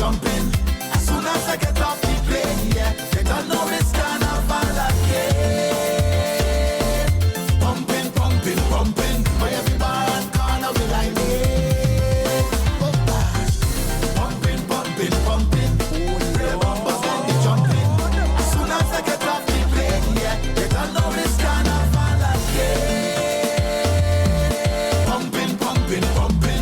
jumping. As soon as I get off the plane, yeah, they don't know it's carnival again. Pumping, pumping, pumping, by every bar and corner we like it. Pumping, pumping, pumping, real bumpers when they jumping. As soon as I get off the plane, yeah, they don't know it's carnival again. Pumping, pumping, pumping.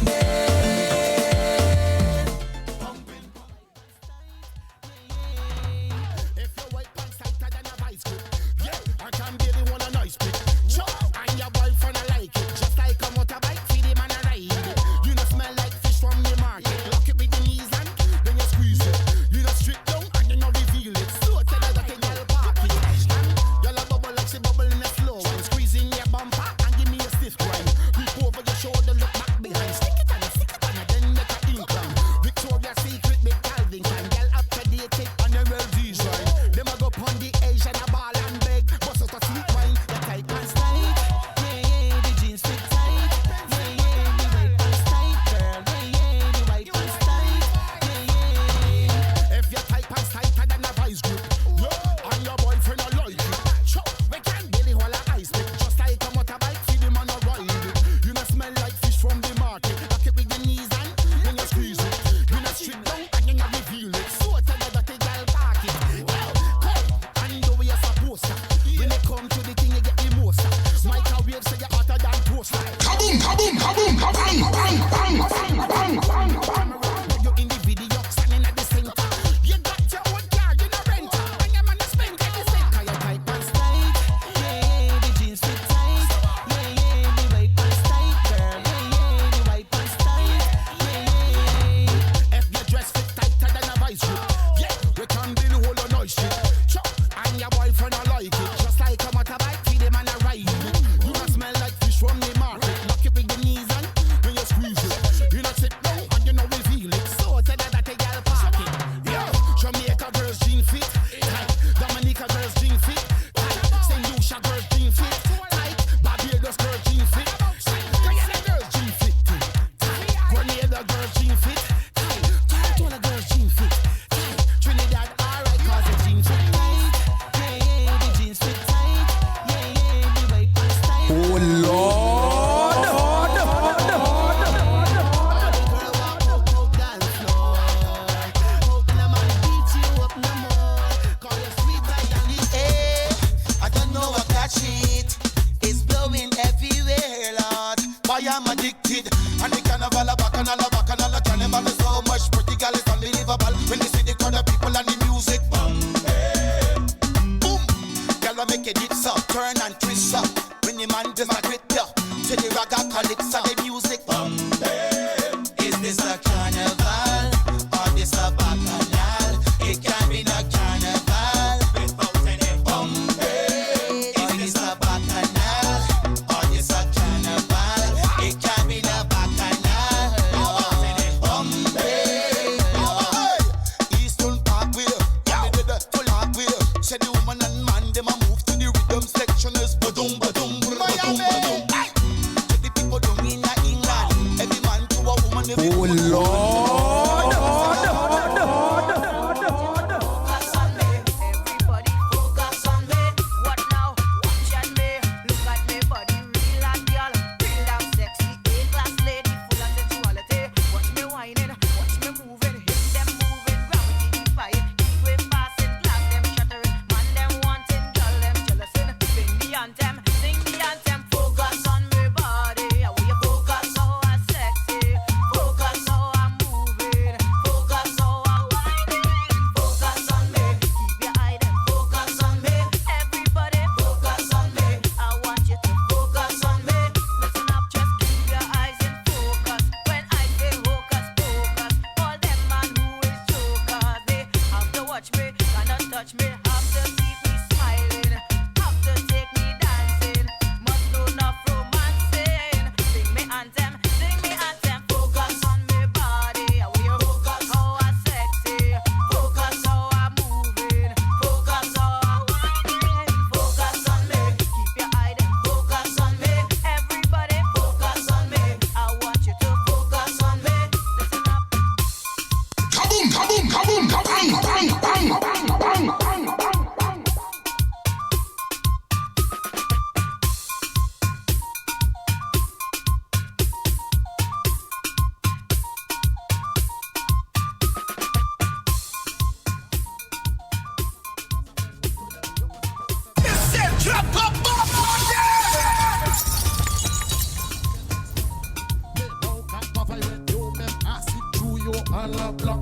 la bloc.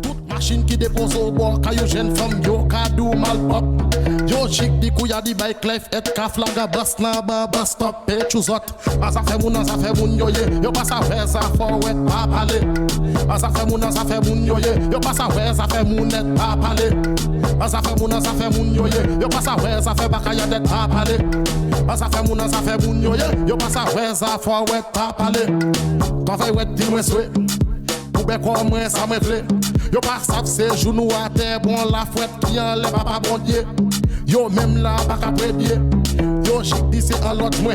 Toute machine qui dépose au bord, quand yo jeune femme, yo ka do mal pop. Yo chic di kouya di bay clef, et ka flaga bus na ba bus stop, et chouzot. As a fait moun yo ye, yo pas sa fait ça forward pas parler. As a fait moun yo ye, yo pas sa fait ça fait moun net pas parler. As a fait moun yo ye, yo pas sa fait ça fait bakaya net pas parler. As a fait moun yo ye, yo pas sa fait ça forward pas parler. Quand fait wet di moi souhait. Pour bien comme moi ça me plaît. Yo pas savent c'est genou à terre bon la fouette qui enlève pas bon Dieu. Yo même là pas qu'à prédier. Yo chic dit c'est un l'autre moi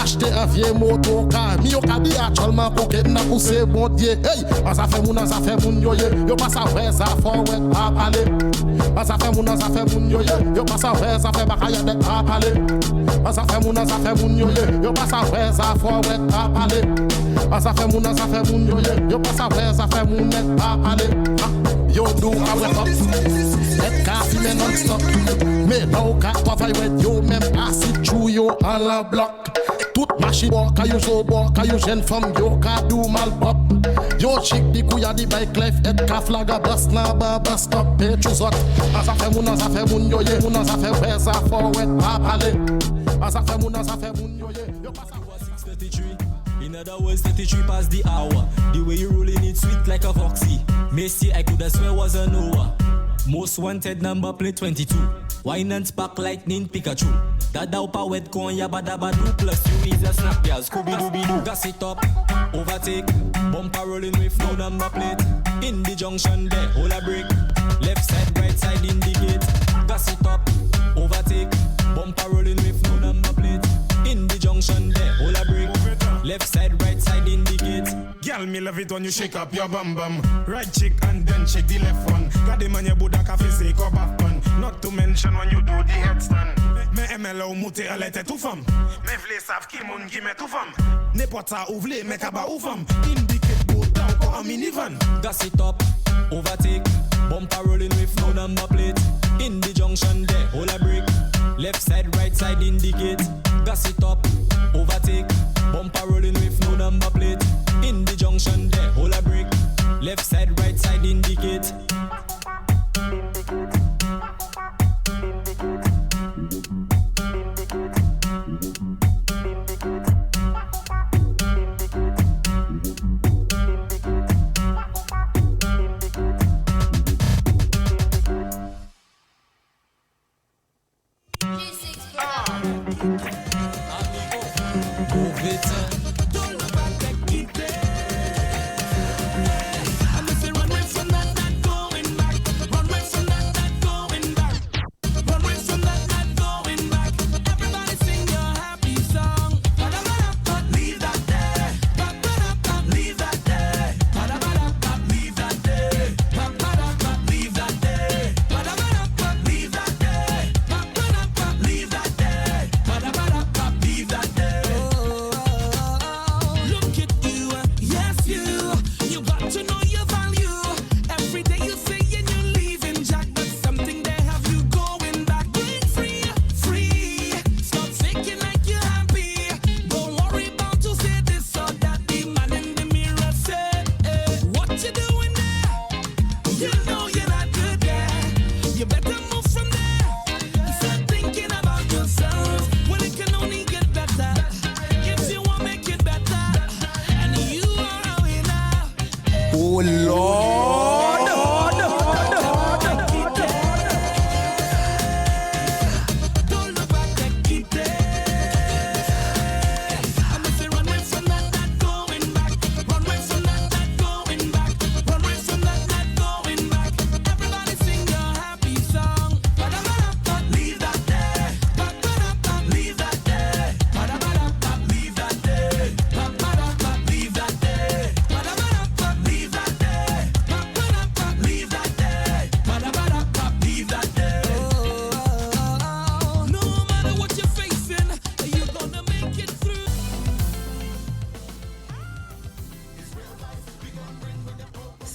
acheter un vieux moto car mi yo ka di actuellement pour que n'a poussé bon Dieu. Hey, ça fait moun yo ye. Yo pas savoir ça forward pas parler. Ça fait moun yo ye. Yo pas savoir ça fait bakaya d'être pas parler. Ça fait moun yo ye. Yo pas savoir ça forward pas parler. Ça fait moun yo ye. Yo pas savoir ça fait moun net pas parler. Yo do a wake up. Let coffee men non-stop. Mais now ka travail with yo même assis chou yo en la bloc. Toute machine bon kayo so bon kayo jeune femme yo ka do mal pop. Yo chic di kouya di bay clef et ka flaga bus na ba bus stop et chouzot. As a fait moun yo ye. Moun as a fait ouais ça forward pas parler. As a fait moun yo ye. Yo pass a 6:33. In other words, 33 past the hour. The way you rolling it sweet like a foxy. Missy, I coulda swear was a Noah. Most wanted number plate 22. Wine and spark lightning Pikachu. Dada upa wet con yabadabadu. Plus you is a snap ya Scooby-Dooby-Doo. Gas it up, overtake. Bumper rolling with no number plate. In the junction there, hold a break. Left side, right side indicate. Gas it up, overtake. Bumper rolling with no number plate. In the junction there, hold a break. Left side, right side indicate. Girl, me love it when you shake up your bum bum. Right cheek and then check the left one. Got the man your Buddha cafe say go back one. Not to mention when you do the headstand. Me MLO mouté à l'été tout femme. Me vle sav ki moun gi me tout femme. N'importe ça ou vle me kaba ou femme. Indicate go down or a minivan. Gas it up, overtake. Bumper rolling with no number plate. In the junction there, hold a break. Left side, right side indicate. Gas it up, overtake. Bumper rolling with no number plate. In the junction there, hold a break. Left side, right side indicate.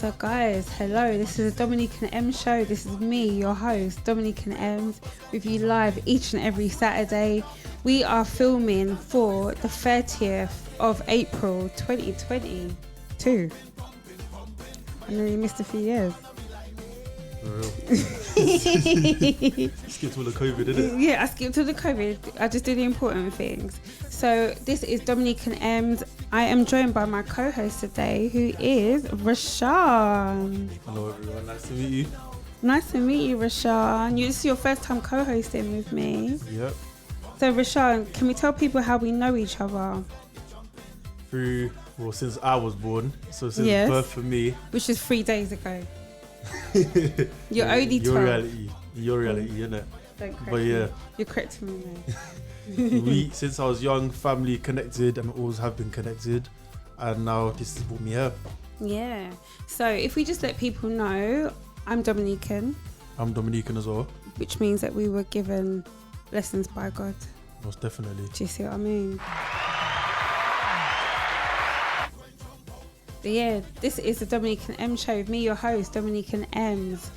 So guys, hello, this is the Dominican Emz Show. This is me, your host, Dominican Emz, with you live each and every Saturday. We are filming for the 30th of April 2022. And then you missed a few years. For real. Skipped all the COVID, didn't it? Yeah, I skipped all the COVID. I just do the important things. So this is Dominican Emz. I am joined by my co-host today, who is Rashaan. Hello everyone, nice to meet you. Nice to meet you, Rashaan. This is your first time co-hosting with me. Yep. So Rashaan, can we tell people how we know each other? Since I was born, so since Yes. birth for me. Which is 3 days ago. You're only 12. Your reality, innit? Don't correct But me. yeah, You're correcting me now. since I was young, family connected and always have been connected, and now this has brought me here. Yeah. So if we just let people know, I'm Dominican, I'm Dominican as well, which means that we were given lessons by God. most definitely. Do you see what I mean? But yeah, this is the Dominican Emz Show with me, your host, Dominican Emz.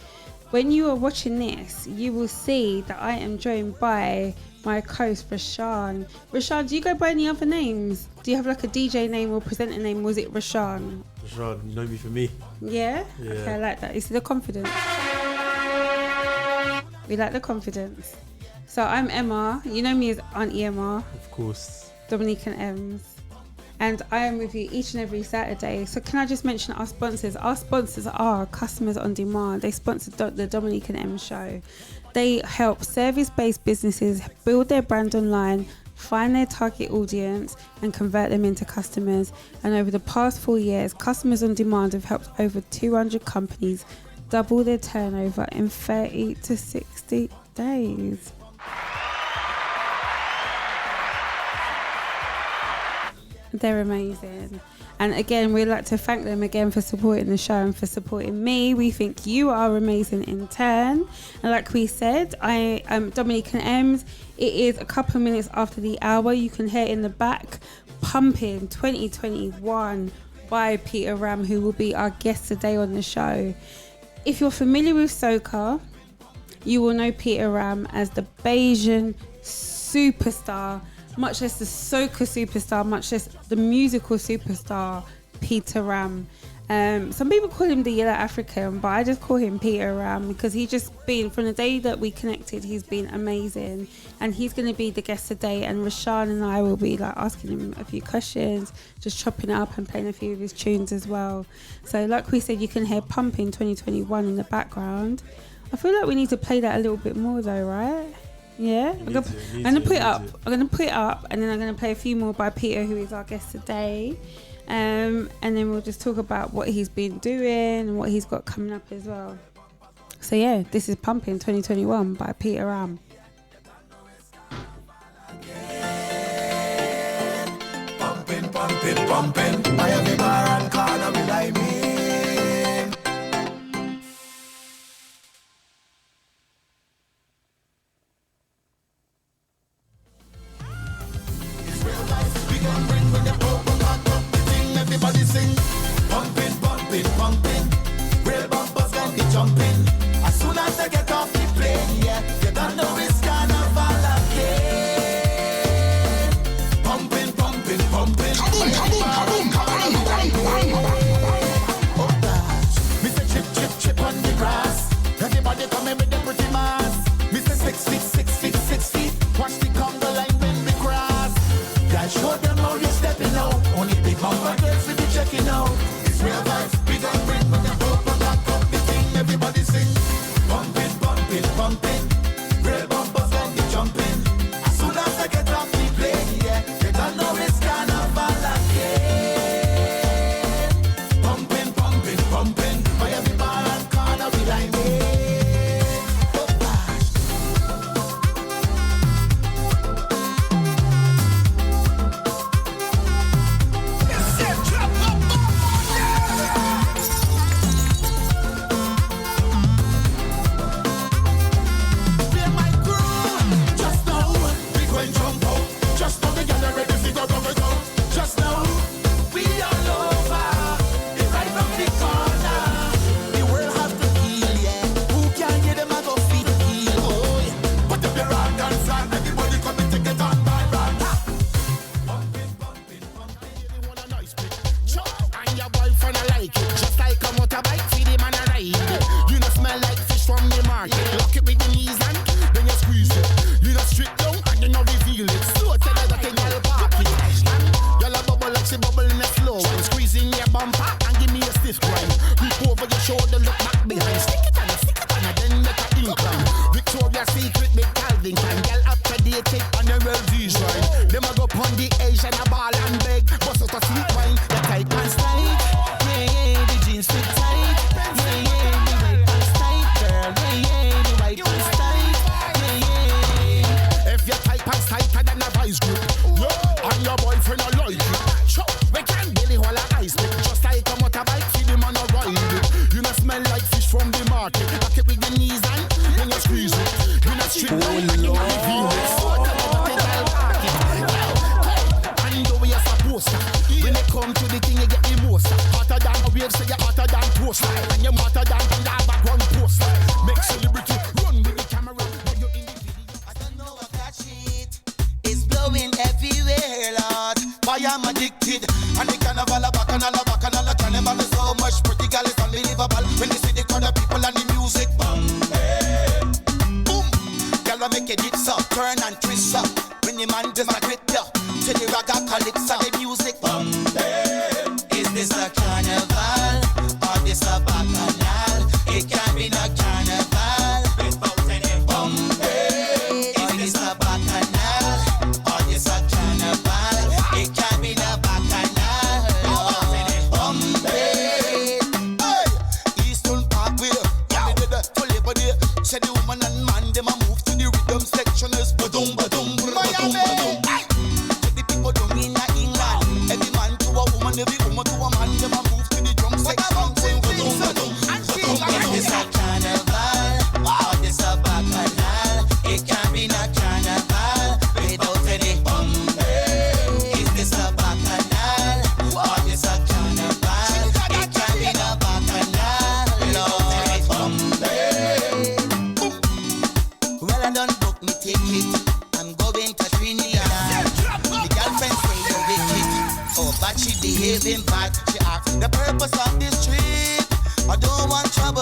When you are watching this, you will see that I am joined by my co-host, Rashaan. Rashaan, do you go by any other names? Do you have like a DJ name or presenter name? Was it Rashaan? Rashaan, you know me for me. Yeah? Yeah. Okay, I like that. You see the confidence? We like the confidence. So I'm Emma. You know me as Auntie Emma, Of course. Dominican Emz. And I am with you each and every Saturday. So can I just mention our sponsors? Our sponsors are Customers on Demand. They sponsor the Dominican Emz Show. They help service-based businesses build their brand online, find their target audience, and convert them into customers. And over the past 4 years, Customers on Demand have helped over 200 companies double their turnover in 30 to 60 days. They're amazing. And again, we'd like to thank them again for supporting the show and for supporting me. We think you are amazing in turn. And like we said, I am Dominican Emz. It is a couple of minutes after the hour. You can hear in the back, Pumpin 2021 by Peter Ram, who will be our guest today on the show. If you're familiar with soca, you will know Peter Ram as the Bayesian superstar, much less the soca superstar, much less the musical superstar, Peter Ram. Some people call him the Yellow African, but I just call him Peter Ram because he's just been, from the day that we connected, he's been amazing. And he's going to be the guest today, and Rashaan and I will be like asking him a few questions, just chopping it up and playing a few of his tunes as well. So like we said, you can hear Pumpin 2021 in the background. I feel like we need to play that a little bit more though, right? Yeah, I'm gonna put it up, and then I'm gonna play a few more by Peter, who is our guest today, and then we'll just talk about what he's been doing and what he's got coming up as well. So yeah, this is Pumpin 2021 by Peter Ram. Pumpin', pumpin', pumpin'. By every bar and corner we like me. We gon' bring with the purple back up the thing. Everybody sing. Pumpin', pumpin', pumpin'. Real bumpers gon' be jumping. As soon as they get off the plane, yeah, you don't know it's carnival again. Pumpin', pumpin', pumpin'. By every bar and corner we from the market. Back it with the knees and when you squeeze it. When I strip down and you have the Venus. And the way you're supposed to. When it come to the thing, you get the most. Hotter than a wave, say you're hotter than toaster. And you're hotter than the background poster. Make celebrity run with the camera. When you're in the video. I don't know what that shit is blowing everywhere, Lord. Why I'm addicted. And the carnival, a bacchanal, carnival is so much pretty girl, it's unbelievable. When you see the crowd of people and the music, boom, boom. Girl, I make it dips up, turn and twist up. When the man just a grip up, to the ragga calypso, the music, boom, is this a carnival or this a bacchanal? It can't be no carnival without any boom. Is this a bacchanal or this a carnival? It can't be no bacchanal without any boom. Hey, Eastern Parkway, yeah, we did the full labor day. Said the woman and man, them a move to the rhythm section is ba-dum, ba-dum, ba-dum, ba-dum. The people down in England, every man to a woman, every woman to a man, them a move to the drum section. Ba-dum, ba-dum, ba-dum. This a carnival, or this a bacchanal? It can't be no carnival without any bum. Is this a bacchanal, or this a carnival? It can't be no bacchanal without any bum. Well, I done book me ticket. I'm going to Trinidad. The girlfriend say you're wicked. Oh, but she behaving bad. She asked the purpose of this trip. I don't want trouble.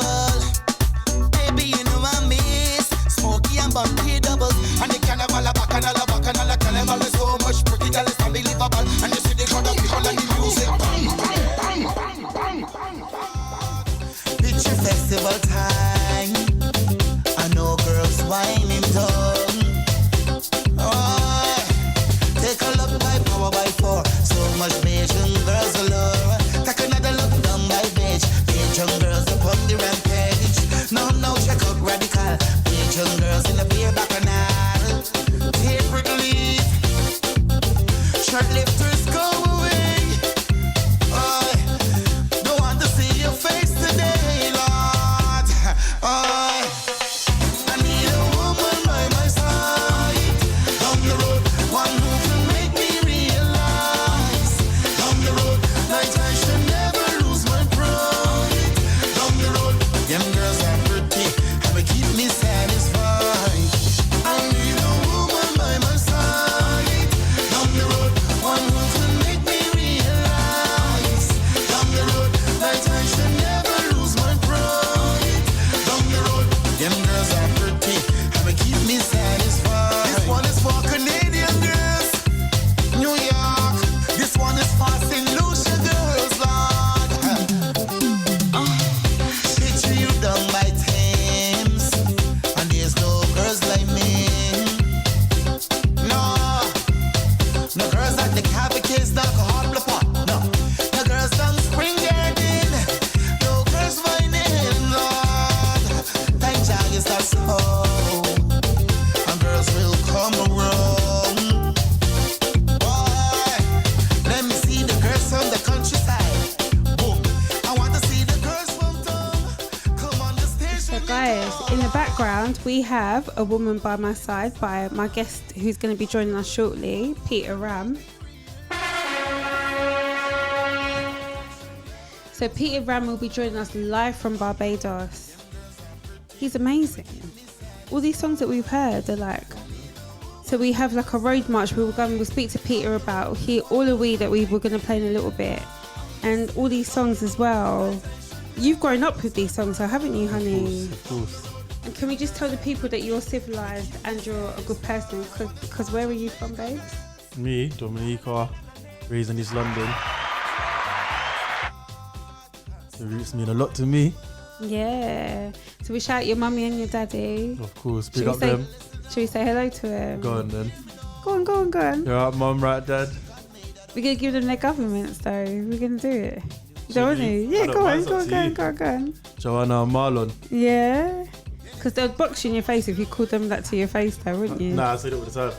Baby, you know I miss Smokey and Bumpy doubles. And the carnival, a carnival is so much pretty girl, it's unbelievable. And you see the crowd of people and the music. Picture festival time. I know girls whining down. Oh, take a look by power by four. So much Bajan girls alone. Take another look down by beach. Bajan girls up on the rampage. No, check out radical. Bajan girls in the beer bacchanal. Take relief. Shirt lifters go away. Oh, don't want to see your face today, Lord. Oh, I need a woman by my side. Down the road, one who can make me realize. Down the road, like I should never lose my pride. Down the road, them girls are pretty, and they keep me satisfied. I need a woman by my side. Down the road, one who can make me realize. Down the road, like I should never lose my pride. Down the road, them girls are pretty, and they keep me satisfied. This one is for Canadian girls, New York. This one is for St. Lucia girls, Lord. Picture you down by Thames, and there's no girls like me. No girls at the Cavicades, the alcohol pot. No girls down Spring Garden. No girls whining, Lord. Time child is that slow, and girls will come around. Boy, let me see the girls from the countryside. Boom, I want to see the girls from town. Come on the stage. So guys, in the background we have A Woman by My Side by my guest who's going to be joining us shortly, Peter Ram. So Peter Ram will be joining us live from Barbados. He's amazing. All these songs that we've heard are like, so we have like a road march we'll speak to Peter about. All of we that we were going to play in a little bit, and all these songs as well. You've grown up with these songs, so haven't you, honey? Of course. And can we just tell the people that you're civilized and you're a good person? Because where are you from, babes? Me, Dominica, raised in East London. The roots mean a lot to me. Yeah. So we shout your mummy and your daddy. Of course, big up them. Should we say hello to them? Go on then. Go on. You're right, mum, right, dad? We're going to give them their governments though. We're going to do it. Should Don't we? we? Yeah, go on. Joanna and Marlon. Yeah. Because they'll box you in your face if you called them that to your face though, wouldn't you? Nah, I say it all the time.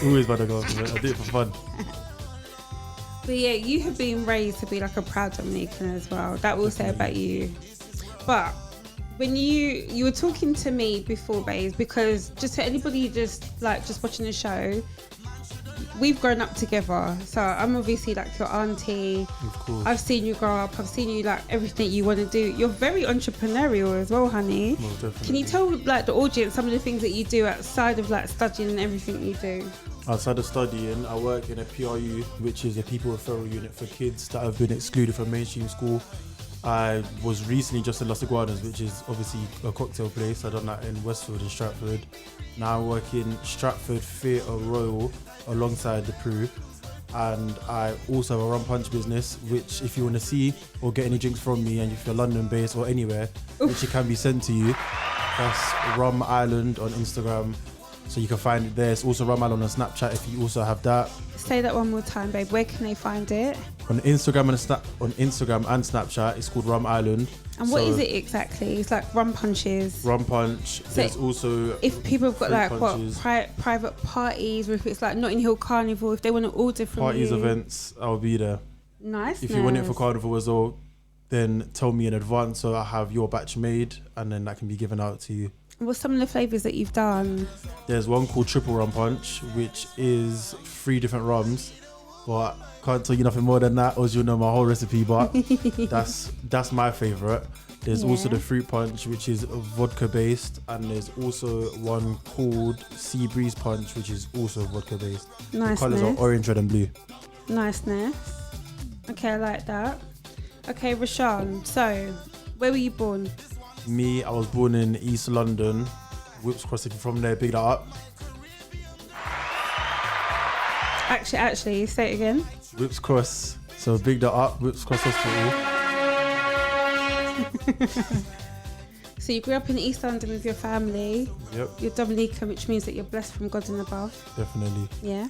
Always by the government. I do it for fun. But yeah, you have been raised to be like a proud Dominican as well. That will say about you. But when you were talking to me before, babes, because just for anybody just watching the show, we've grown up together. So I'm obviously like your auntie. Of course. I've seen you grow up. I've seen you like everything you want to do. You're very entrepreneurial as well, honey. Well, definitely. Can you tell like the audience some of the things that you do outside of like studying and everything you do? Outside of studying, I work in a PRU, which is a people referral unit for kids that have been excluded from mainstream school. I was recently just in Los Iguanas, which is obviously a cocktail place. I've done that in Westfield and Stratford. Now I work in Stratford Theatre Royal alongside the crew. And I also have a rum punch business, which if you want to see or get any drinks from me, and if you're London based or anywhere, which it can be sent to you, that's Rum Island on Instagram. So you can find it there. It's also Rum Island on Snapchat if you also have that. Say that one more time, babe. Where can they find it? On Instagram and Snapchat, it's called Rum Island. And what is it exactly? It's like rum punches. Rum punch. So there's also if people have got like punches. what private parties, or if it's like Notting Hill Carnival, if they want to order from parties, you. events, I'll be there. Nice. If you want it for Carnival as well, then tell me in advance so I have your batch made, and then that can be given out to you. What's some of the flavours that you've done? There's one called Triple Rum Punch, which is 3 different rums, but can't tell you nothing more than that, or else you'll know my whole recipe. But that's my favourite. There's also the Fruit Punch, which is vodka based, and there's also one called Sea Breeze Punch, which is also vodka based. Nice. The colours are orange, red, and blue. Niceness. Okay, I like that. Okay, Rashaan. So, where were you born? Me, I was born in East London. Whips Cross, if you're from there, big that up. Actually, say it again. Whips Cross, so big that up. Whips Cross Hospital. So you grew up in East London with your family. Yep. You're Dominican, which means that you're blessed from God and above. Definitely. Yeah.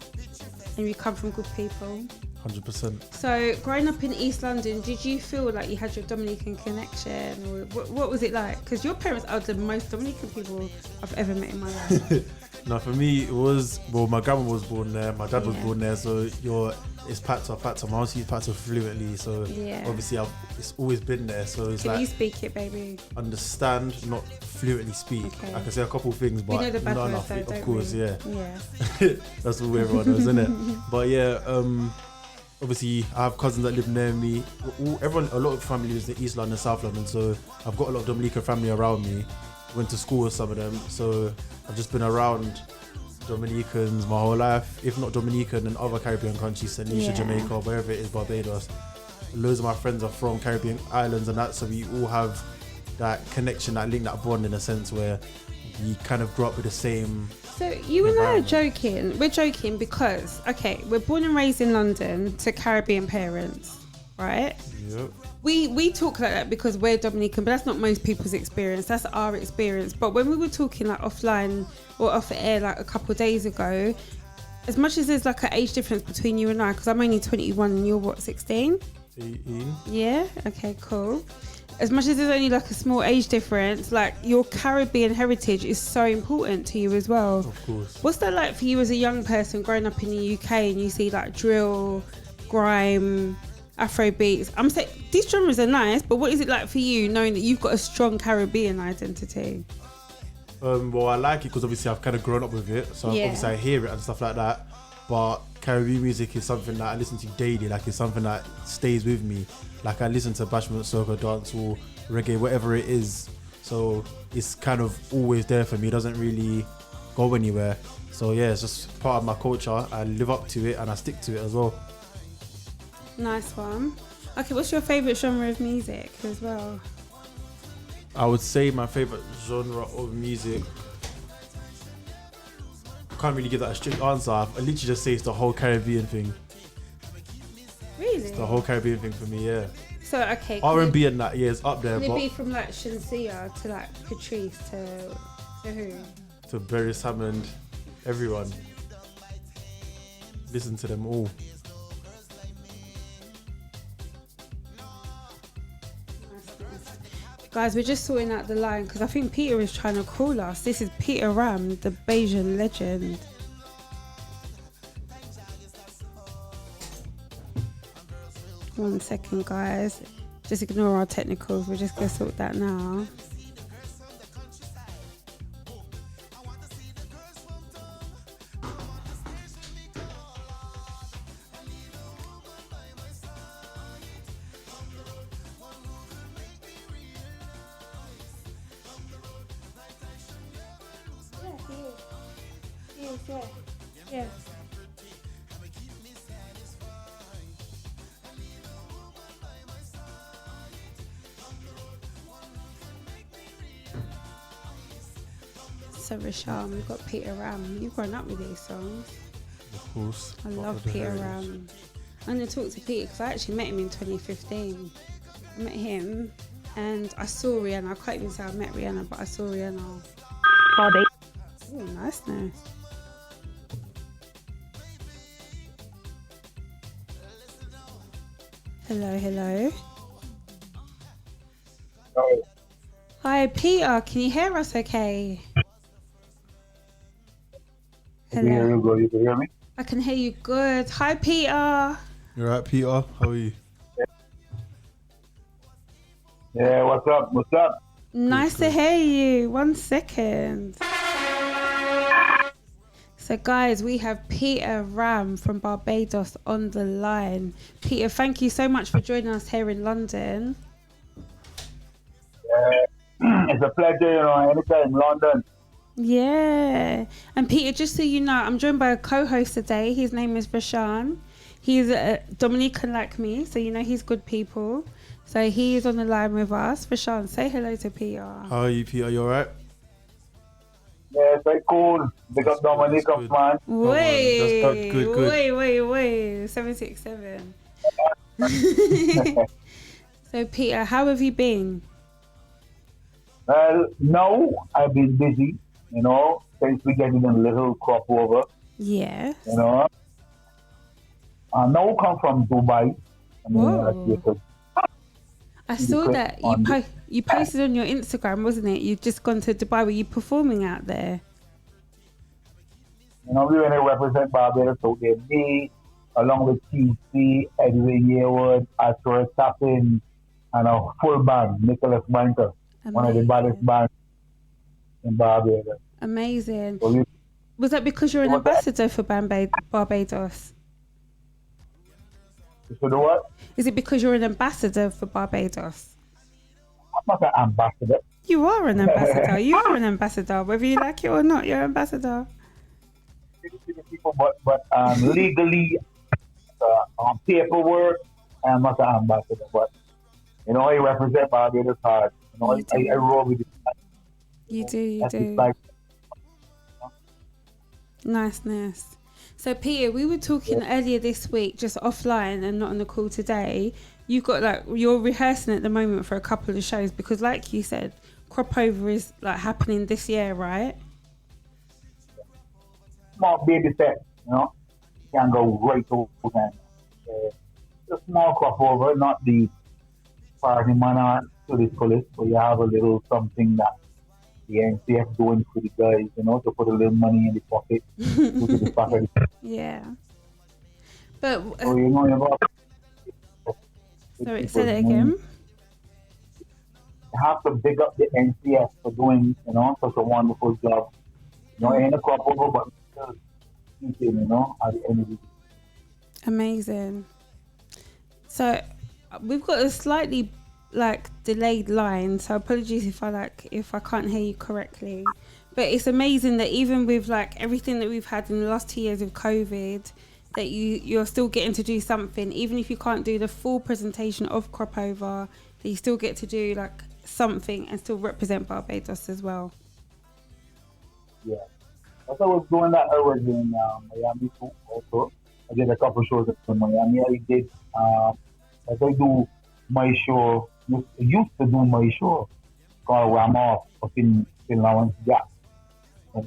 And you come from good people. 100%. So growing up in East London, did you feel like you had your Dominican connection, or what was it like? Because your parents are the most Dominican people I've ever met in my life. No, for me it was, well, my grandma was born there, my dad was born there, so it's Pato. My mom speaks Pato fluently, so obviously it's always been there. So it's Can you speak it, baby? Understand, not fluently speak. Okay. I can say a couple of things, but we know the bad not words, enough. though, Of course, we? yeah. That's what everyone knows, isn't it? But yeah, obviously I have cousins that live near me. A lot of family lives in East London, South London, so I've got a lot of Dominican family around me. Went to school with some of them, so I've just been around Dominicans my whole life. If not Dominican, then other Caribbean countries, St. Lucia, Jamaica, wherever it is, Barbados. Loads of my friends are from Caribbean islands and that, so we all have that connection, that link, that bond in a sense where we kind of grew up with the same. So you and I are joking. We're joking because, okay, we're born and raised in London to Caribbean parents, right? Yep. We talk like that because we're Dominican, but that's not most people's experience. That's our experience. But when we were talking like offline or off air like a couple of days ago, as much as there's like an age difference between you and I, because I'm only 21 and you're what, 16? 18. Yeah? Okay, cool. As much as there's only like a small age difference, like your Caribbean heritage is so important to you as well. Of course. What's that like for you as a young person growing up in the UK and you see like drill, grime, Afro beats? I'm saying these genres are nice, but what is it like for you knowing that you've got a strong Caribbean identity? Well, I like it because obviously I've kind of grown up with it, so obviously I hear it and stuff like that. But Caribbean music is something that I listen to daily. Like, it's something that stays with me. Like, I listen to bashment, soca, dancehall, reggae, whatever it is. So it's kind of always there for me. It doesn't really go anywhere. So yeah, it's just part of my culture. I live up to it and I stick to it as well. Nice one. Okay, what's your favourite genre of music as well? I would say my favourite genre of music, I can't really give that a strict answer. I literally just say it's the whole Caribbean thing. Really? It's the whole Caribbean thing for me, yeah. So, okay. R&B and that, yeah, it's up there. Can but it be from like Shansia to like Patrice to who? To Barry Hammond, everyone. Listen to them all. Guys, we're just sorting out the line because I think Peter is trying to call us. This is Peter Ram, the Bayesian legend. One second, guys. Just ignore our technicals. We're just going to sort that now. yeah. Yeah. So Rashaan, we've got Peter Ram. You've grown up with these songs. Of course. I love Peter Ram. I'm going to talk to Peter because I actually met him in 2015. I met him and I saw Rihanna. I can't even say I met Rihanna, but I saw Rihanna. Bobby. Oh, nice. Hello. Oh, Hi, Peter. Can you hear us okay? I can hear you good. You can hear me? I can hear you good. Hi, Peter. You're right, Peter. How are you? Yeah, what's up? What's up? Nice to hear you. 1 second. So, guys, we have Peter Ram from Barbados on the line. Peter, thank you so much for joining us here in London. It's a pleasure, you know, anytime in London. Yeah. And Peter, just so you know, I'm joined by a co-host today. His name is Rashaan. He's a Dominican like me, so you know he's good people. So he is on the line with us. Rashaan, say hello to Peter. How are you, Peter? You alright? Yeah, it's very cool. Big up Dominica, good. man. Wait, That's good. wait. 767. So Peter, how have you been? Well, now I've been busy, you know, since we getting a little crop over, Yes. you know. Now come from Dubai. I mean, Whoa. I saw that you posted on your Instagram, wasn't it? You've just gone to Dubai. Were you performing out there? You know, we want to represent Barbados out there. Me, along with TC, Edwin Yearwood, Astor Tappin, and a full band, Nicholas Banker, one of the baddest bands in Barbados. Amazing. So Was that because you're an ambassador for Barbados? you know what? Is it because you're an ambassador for Barbados? I'm not an ambassador. You are an ambassador. You are an ambassador. Whether you like it or not, you're an ambassador. People, but legally, on paperwork, I'm not an ambassador. But you know, I represent Barbados hard. You know, I roll with it. You do. Like, Nice. So Peter, we were talking earlier this week, just offline and not on the call today. You've got you're rehearsing at the moment for a couple of shows because, like you said, crop over is happening this year, right? small baby steps, you know. You can go right over them. A small crop over, not the partymonarch to the fullest, but you have a little something that the NCF doing for the guys, you know, to put a little money in the pocket. To the pocket. Yeah. But So, you know, sorry, say that again. You have to big up the NCF for doing, you know, such a wonderful job. You know, ain't a crop over, but still eating, you know, at the end of the day. Amazing. So we've got a slightly delayed line, so apologies if I can't hear you correctly. But it's amazing that even with everything that we've had in the last 2 years of COVID, that you're still getting to do something, even if you can't do the full presentation of crop over, that you still get to do something and still represent Barbados as well. Yeah. As I was doing that, I was in Miami too also. I did a couple shows in Miami. I did, as I do my show, used to do my show called Ram Off up in Lawrence Gap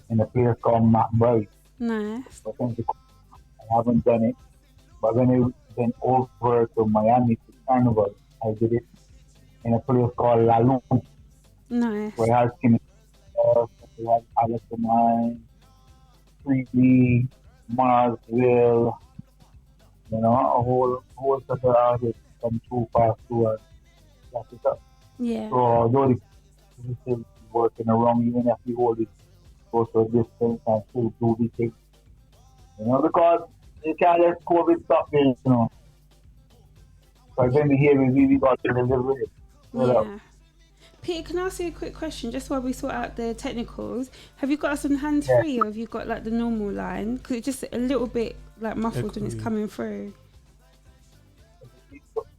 in a place called McBride. Nice. I haven't done it. But when I went over to Miami to Carnival, I did it in a place called La Lune. Nice. Where I had Kim, we had Alex and I, Freely, Marsville, you know, a whole set of artists come too fast to us. That's it up. Yeah. So although the still working around, even if we hold it close to a distance and still do the thing. You know, because you can't let COVID stop there, you know. So when we hear we really got to deliver it. Yeah. Peter, can I ask you a quick question just while we sort out the technicals? Have you got us on hands free or have you got like the normal line? Because it's just a little bit like muffled when it's coming through.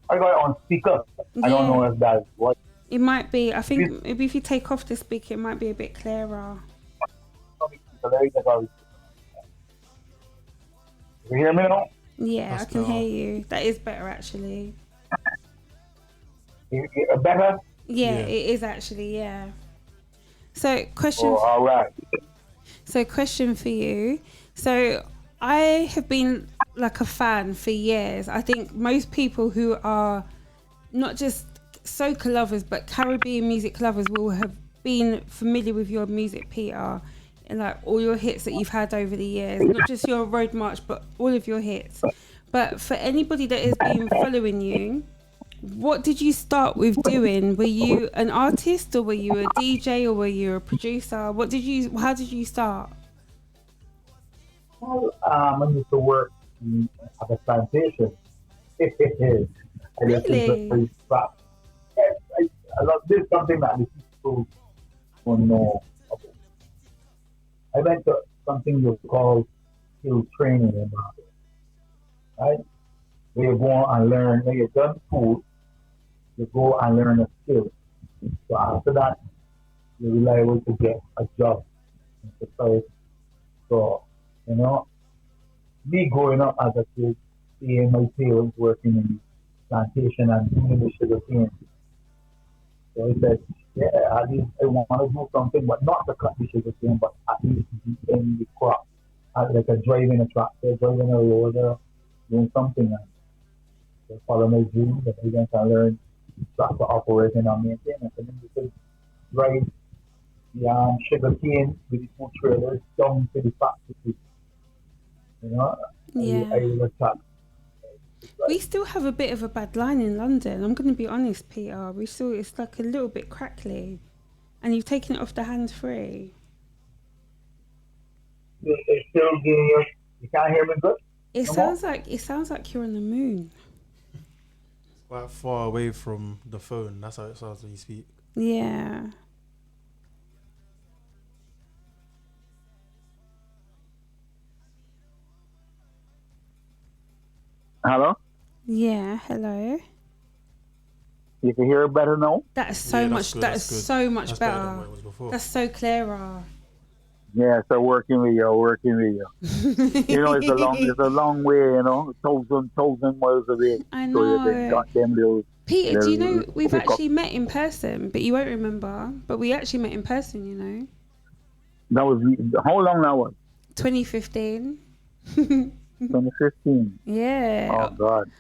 I got it on speaker. I don't know if that's what. It might be. I think maybe if you take off the speaker, it might be a bit clearer. You hear me now? Yeah, I can hear you. That is better actually. Better? Yeah, it is actually, yeah. So question all right. So question for you. So I have been like a fan for years. I think most people who are not just soca lovers but Caribbean music lovers will have been familiar with your music, Peter, and like all your hits that you've had over the years, not just your road march but all of your hits. But for anybody that has been following you, what did you start with doing? Were you an artist or were you a DJ or were you a producer? How did you start? Well, I used to work at a plantation. Really? Yes, I love this, something that the people don't know about. I went to something you call skill training in Barbados, right? Where you go and learn, when you're done school, you go and learn a skill. So after that, you're liable to get a job in society. So, you know, me growing up as a kid, seeing my parents working in plantation and doing the sugar cane. So I said, yeah, at least I want to do something, but not to cut the sugar cane, but at least be in the crop. Like a driving a tractor, driving a loader, doing something. And so follow my dreams, and I began to learn tractor operating and maintenance. And then we could drive the sugar cane with the food trailers down to the factory. You know? Yeah. I was taught. We still have a bit of a bad line in London. I'm going to be honest, Peter. It's like a little bit crackly, and you've taken it off the hands free. It's still getting you. You can't hear me good. It sounds like you're on the moon. It's quite far away from the phone. That's how it sounds when you speak. Yeah. Hello? Yeah, hello. You can hear it better now? That is so much better. That's Better. than what it was before. That's so clearer. Yeah, so working with you. You know, it's a long way, you know, thousand miles away. I know. So you got them little, Peter, do you know we've actually met in person, but you won't remember. But we actually met in person, you know. That was, how long that was? 2015. 2015. Yeah. Oh God.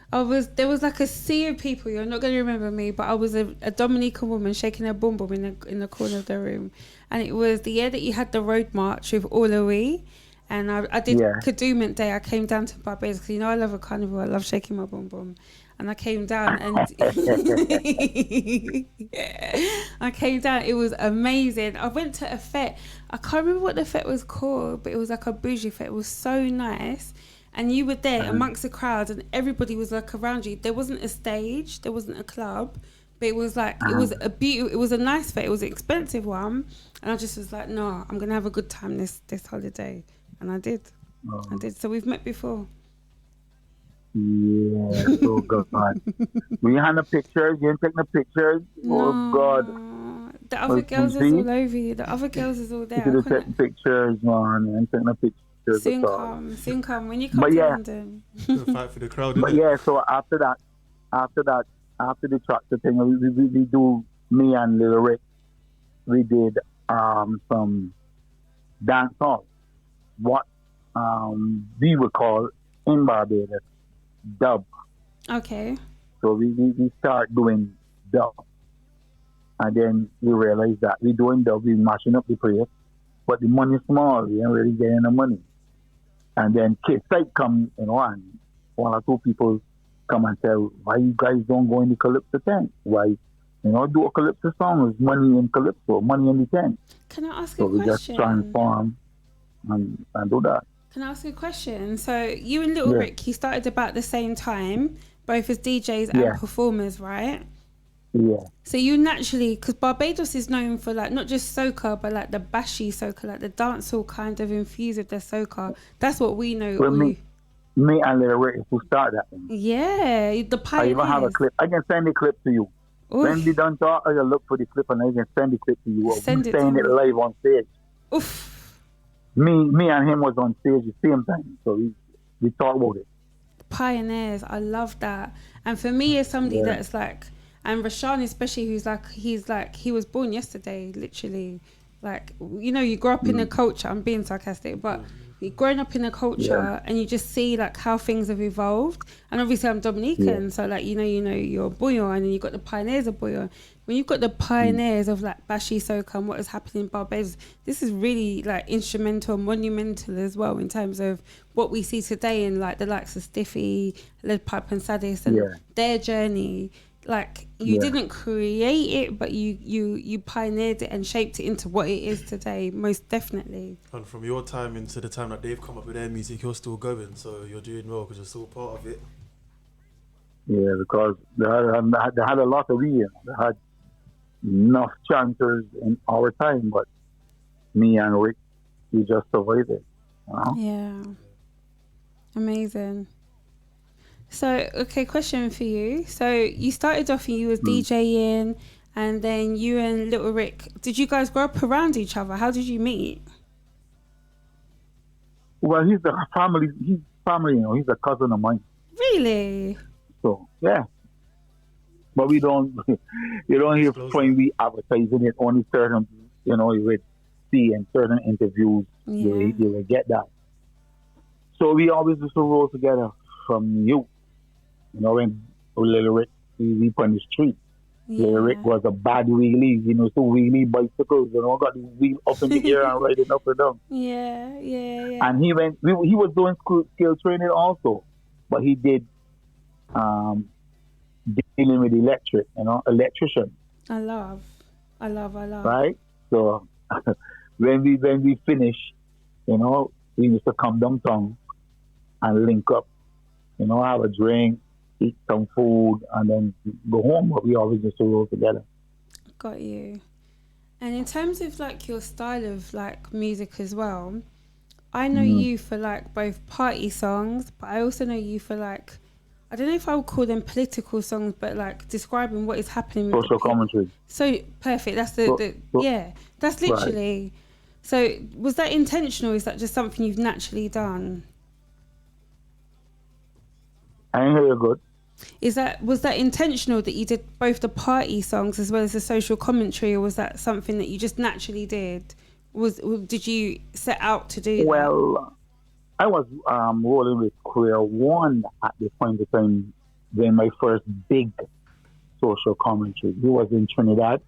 There was like a sea of people. You're not going to remember me, but I was a Dominican woman shaking her bum bum in the corner of the room, and it was the year that you had the road march with Olawi, and I did Kadooment Day. I came down to Barbados because you know I love a carnival. I love shaking my bum bum, and I came down and It was amazing. I went to a fete. I can't remember what the fete was called, but it was like a bougie fete. It was so nice. And you were there amongst the crowd and everybody was like around you. There wasn't a stage, there wasn't a club, but it was like, it was a nice fete, it was an expensive one. And I just was like, no, I'm going to have a good time this holiday. And I did. So we've met before. Yeah, so good. We had the pictures, you didn't take the pictures? No. Oh God. The other girls is all over you. The other girls is all there. You could have taken pictures, man, and taken the pictures. Soon come. When you come to London. Fight for the crowd. But yeah, so after the tractor thing, we do, me and Lil Rick, we did some dancehall, what we would call in Barbados dub. Okay. So we start doing dub, and then we realized that we doing dub, we mashing up the place, but the money is small, we ain't really getting the money. And then kids like come, you know, and one or two people come and tell, why you guys don't go in the Calypso tent? Why, you know, do a Calypso song? There's money in Calypso, money in the tent. Can I ask so a question? So we just transform and do that. Can I ask a question? So you and Little Rick, you started about the same time, both as DJs and performers, right? Yeah. So you naturally, because Barbados is known for like not just soca, but like the bashy soca, like the dancehall kind of infused with the soca. That's what we know. Well, me and Little Rick who start that thing. Yeah, the I even have a pioneers. clip. I can send the clip to you. Oof. When we done talk, I can look for the clip and I can send the clip to you. Send we it to saying it me. live on stage. Oof. Me and him was on stage the same time, so we talk about it. Pioneers, I love that. And for me, as somebody that's like, and Rashaan especially, he was born yesterday, literally. Like, you know, you grow up in a culture, I'm being sarcastic, but you're growing up in a culture and you just see like how things have evolved. And obviously I'm Dominican, so like, you know, you're bouyon, and then you've got the pioneers of bouyon. When you've got the pioneers of like Bashi Soca and what is happening in Barbados, this is really like instrumental and monumental as well in terms of what we see today in like the likes of Stiffy, Lead Pipe and Sadis and their journey. Like you didn't create it, but you pioneered it and shaped it into what it is today, most definitely. And from your time into the time that they've come up with their music, you're still going, so you're doing well because you're still part of it. Yeah, because they had a lot of years. They had enough chanters in our time, but me and Rick, we just survived it. You know? Yeah. Amazing. So, okay, question for you. So, you started off and you was DJing, and then you and Little Rick, did you guys grow up around each other? How did you meet? Well, he's family, you know, he's a cousin of mine. Really? So, yeah. But you don't hear when we advertising it, only certain, you know, you would see in certain interviews, you will get that. So we always used to roll together from youth. You know, when Little Rick, we on the street. Yeah. Little Rick was a bad wheelie, you know, so wheelie bicycles, you know, got the wheel up in the air and riding up and down. Yeah. And he was doing skill training also, but he did dealing with electric, you know, electrician. I love. Right? So when we finish, you know, we used to come downtown and link up, you know, have a drink, eat some food, and then go home. But we always just roll together. Got you. And in terms of like your style of like music as well, I know you for like both party songs, but I also know you for like, I don't know if I would call them political songs, but like describing what is happening with social commentary. So perfect. That's that's literally. Right. So was that intentional? Or is that just something you've naturally done? I ain't hear you good. Was that intentional that you did both the party songs as well as the social commentary, or was that something that you just naturally did? Did you set out to do? Well, I was rolling with Queer One at the point of time when my first big social commentary. He was in Trinidad.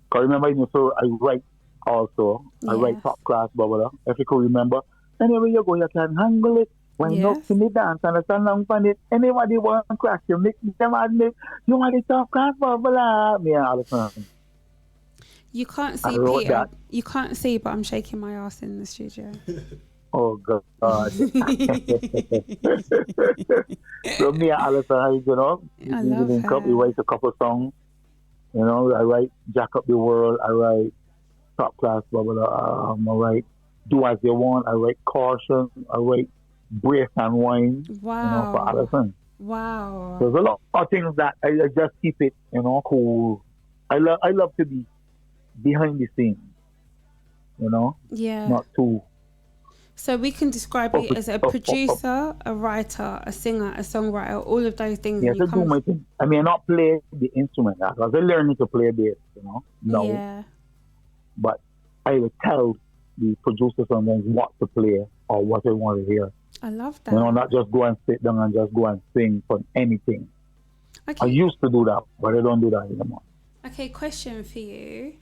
Cause remember, so I write also. I write top class bubble. If you could remember. Anywhere you go, you can handle it. When up to me dance and I stand down on it, anybody want to crack you, make them admit you want the top class bubble. Me and all the time. You can't see Peter. That. You can't see, but I'm shaking my ass in the studio. Oh God! So me and Alison, you know, we link up. We write a couple songs. You know, I write "Jack Up the World." I write "Top Class Bubble." I write "Do As You Want." I write "Caution." I write "Brace and Wine." Wow! You know, for Alison. Wow! There's a lot of things that I just keep it, you know, cool. I love to be behind the scenes. You know. Yeah. Not too. So we can describe it as a producer, a writer, a singer, a songwriter, all of those things. Yes, I do my thing. I mean, not play the instrument because I learning to play bass, you know. No. Yeah. But I will tell the producers sometimes what to play or what I want to hear. I love that. You know, not just go and sit down and just go and sing for anything. Okay. I used to do that, but I don't do that anymore. Okay, question for you.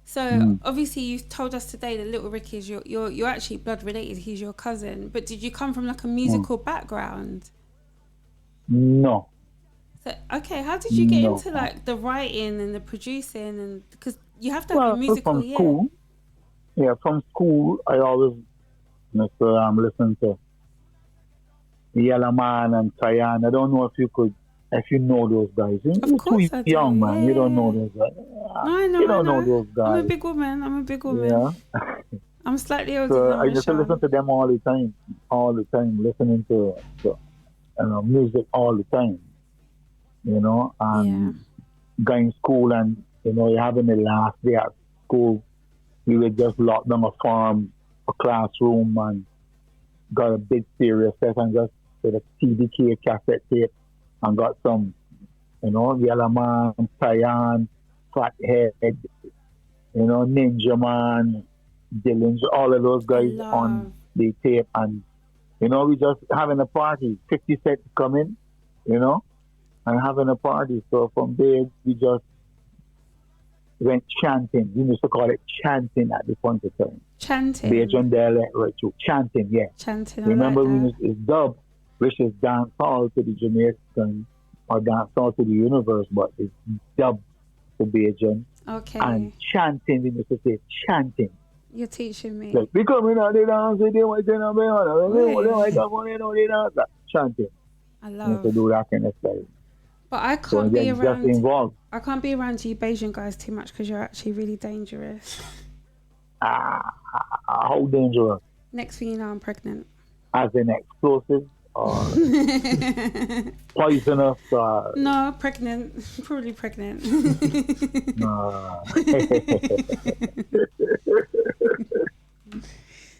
So obviously you told us today that Little Rick is you're actually blood related. He's your cousin. But did you come from like a musical background? No. So how did you get into like the writing and the producing, and because you have to have a musical from school. Yeah, from school I always listen to Yellow Man and Cyan. I don't know if you could if you know those guys. Of You're course too I do, young, man. You don't yeah. know those guys. No, I know. You don't I know those I'm a guys. big woman. I'm a big woman. Yeah. I'm slightly older So than I used to listen Rashaan. to them all the time, listening to music all the time, and going to school and, you're having the last day at school, we would just lock down a farm, a classroom, and got a big stereo set and just with a TDK cassette tape and got some, Yellow Man, Cyan, Fathead, Ninja Man, Dillinger, all of those guys on the tape, and we just having a party. 50 Cent coming, and having a party. So from there we just went chanting. We used to call it chanting at the point of time. Chanting. Bajan dialect, right? So chanting, yeah. Chanting. Remember, I like we is dub, which is dancehall to the Jamaican or dancehall to the universe, but it's dub to Bajan. Okay. And chanting, we used to say chanting. You're teaching me. Like, we coming out the dance, they want to dance, chanting. I You love. have to do that kind of stuff. But I So can't be just around. involved. I can't be around you Bayesian guys too much because you're actually really dangerous. How dangerous? Next thing you know, I'm pregnant. As an explosive or poisonous or No, pregnant. Probably pregnant.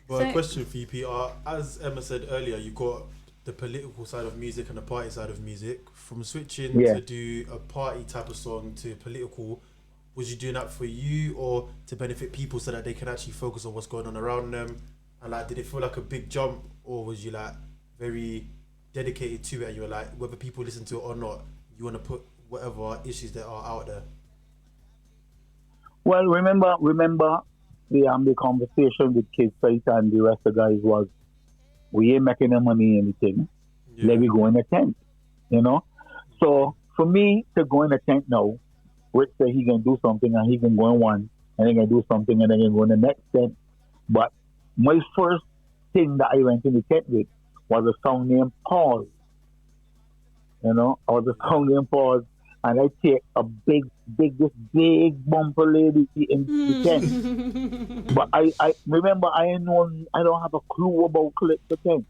Well, a question for you, Peter. As Emma said earlier, you got the political side of music and the party side of music. From switching to do a party type of song to political, was you doing that for you or to benefit people so that they can actually focus on what's going on around them? And like, did it feel like a big jump, or was you like very dedicated to it and you were like, whether people listen to it or not, you want to put whatever issues that are out there? Well, remember the conversation with Kid Fight and the rest of the guys was, we ain't making no money anything. Let me go in a tent, So for me to go in a tent now, which say he can do something and he can go in one and he can do something and then he can go in the next tent. But my first thing that I went in the tent with was a song named Paul. I was a song named Paul, and I take a big bumper lady in the tent. But I remember I don't have a clue about clip the tent.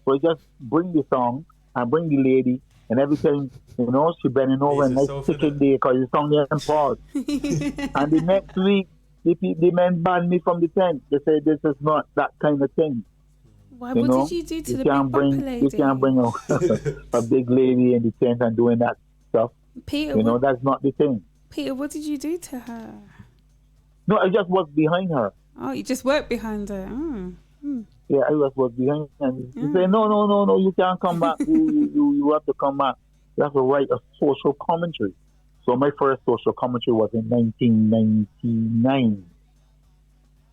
So I just bring the song and bring the lady, and every time, she bending over and I stick it there because the song named Paul. And the next week, the men banned me from the tent. They said this is not that kind of thing. Why? What did you do to the big bumper lady? You can't bring a big lady in the tent and doing that stuff. Peter, that's not the thing. Peter, what did you do to her? No, I just was behind her. Oh, you just worked behind her. Yeah, I was behind her. And she said, no, you can't come back. you have to come back. You have to write a social commentary. So my first social commentary was in 1999.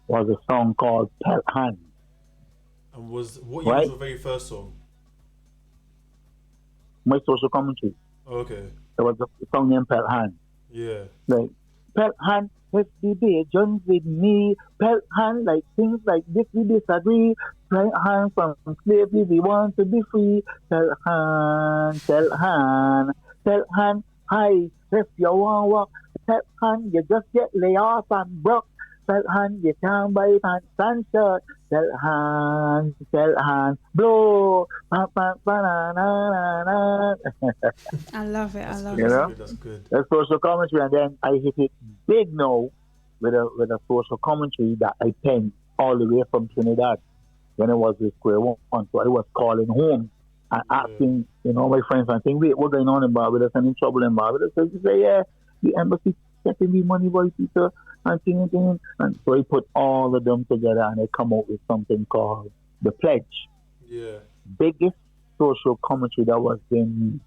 It was a song called Pelt Hand. And what year was your very first song? My social commentary. Oh, okay. There was a song named Pelt Hand. Yeah. Like, Pelt Hand, let's be there, join with me. Pelt Hand, like things like this we disagree. Pelt Hand, from slavery we want to be free. Pelt Hand, Pelt Hand, Pelt Hand, hi, if you want to walk. Pelt Hand, you just get lay off and broke. Pelt Hand, you can't buy pants and shirt. Pelt Hand, blow. I love it. I love it. That's good. That's social commentary, and then I hit it big now with a social commentary that I penned all the way from Trinidad when I was with Square One. So I was calling home and asking, my friends and saying, wait, what's going on in Barbados? I'm in trouble in Barbados. So they say, yeah, the embassy getting me money, boy, Peter. And so I put all of them together and I come out with something called The Pledge. Yeah. Biggest social commentary that was in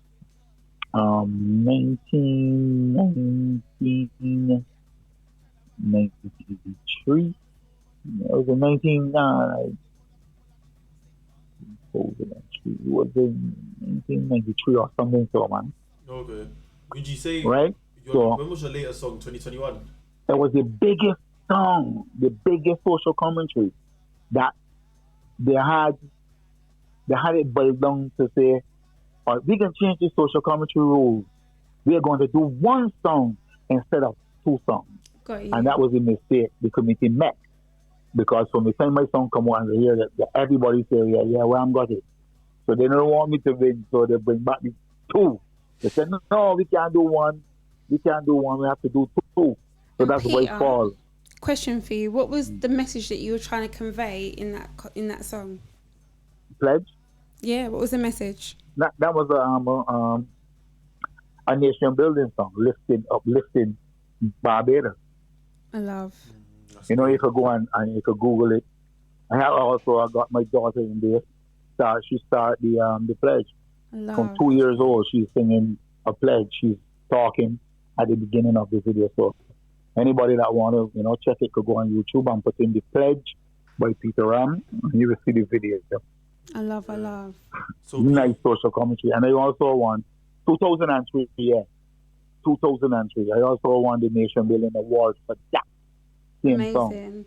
1993. It was in 1993 or something, so man. Okay. Would you say, right? When was your latest song, 2021? It was the biggest song, the biggest social commentary that they had it boiled down to say, we can change the social commentary rules. We are going to do one song instead of two songs. Got you. And that was a mistake the committee met. Because from the time my song come on, they hear that everybody say, yeah, well, I'm got it. So they don't want me to win, so they bring back the two. They said, no, we can't do one. We can't do one. We have to do two. So that's why it falls. Question for you: what was the message that you were trying to convey in that song? Pledge. Yeah, what was the message? That was a nation building song, uplifting Barbados. I love. You know, if you go and you can Google it. I got my daughter in there. She started the pledge. From 2 years old, she's singing a pledge. She's talking at the beginning of the video. So anybody that want to, check it, could go on YouTube and put in the pledge by Peter Ram, and you will see the video. I love. So nice social commentary. And I also won 2003. Yeah, 2003. I also won the Nation Building Award for that same Amazing. Song.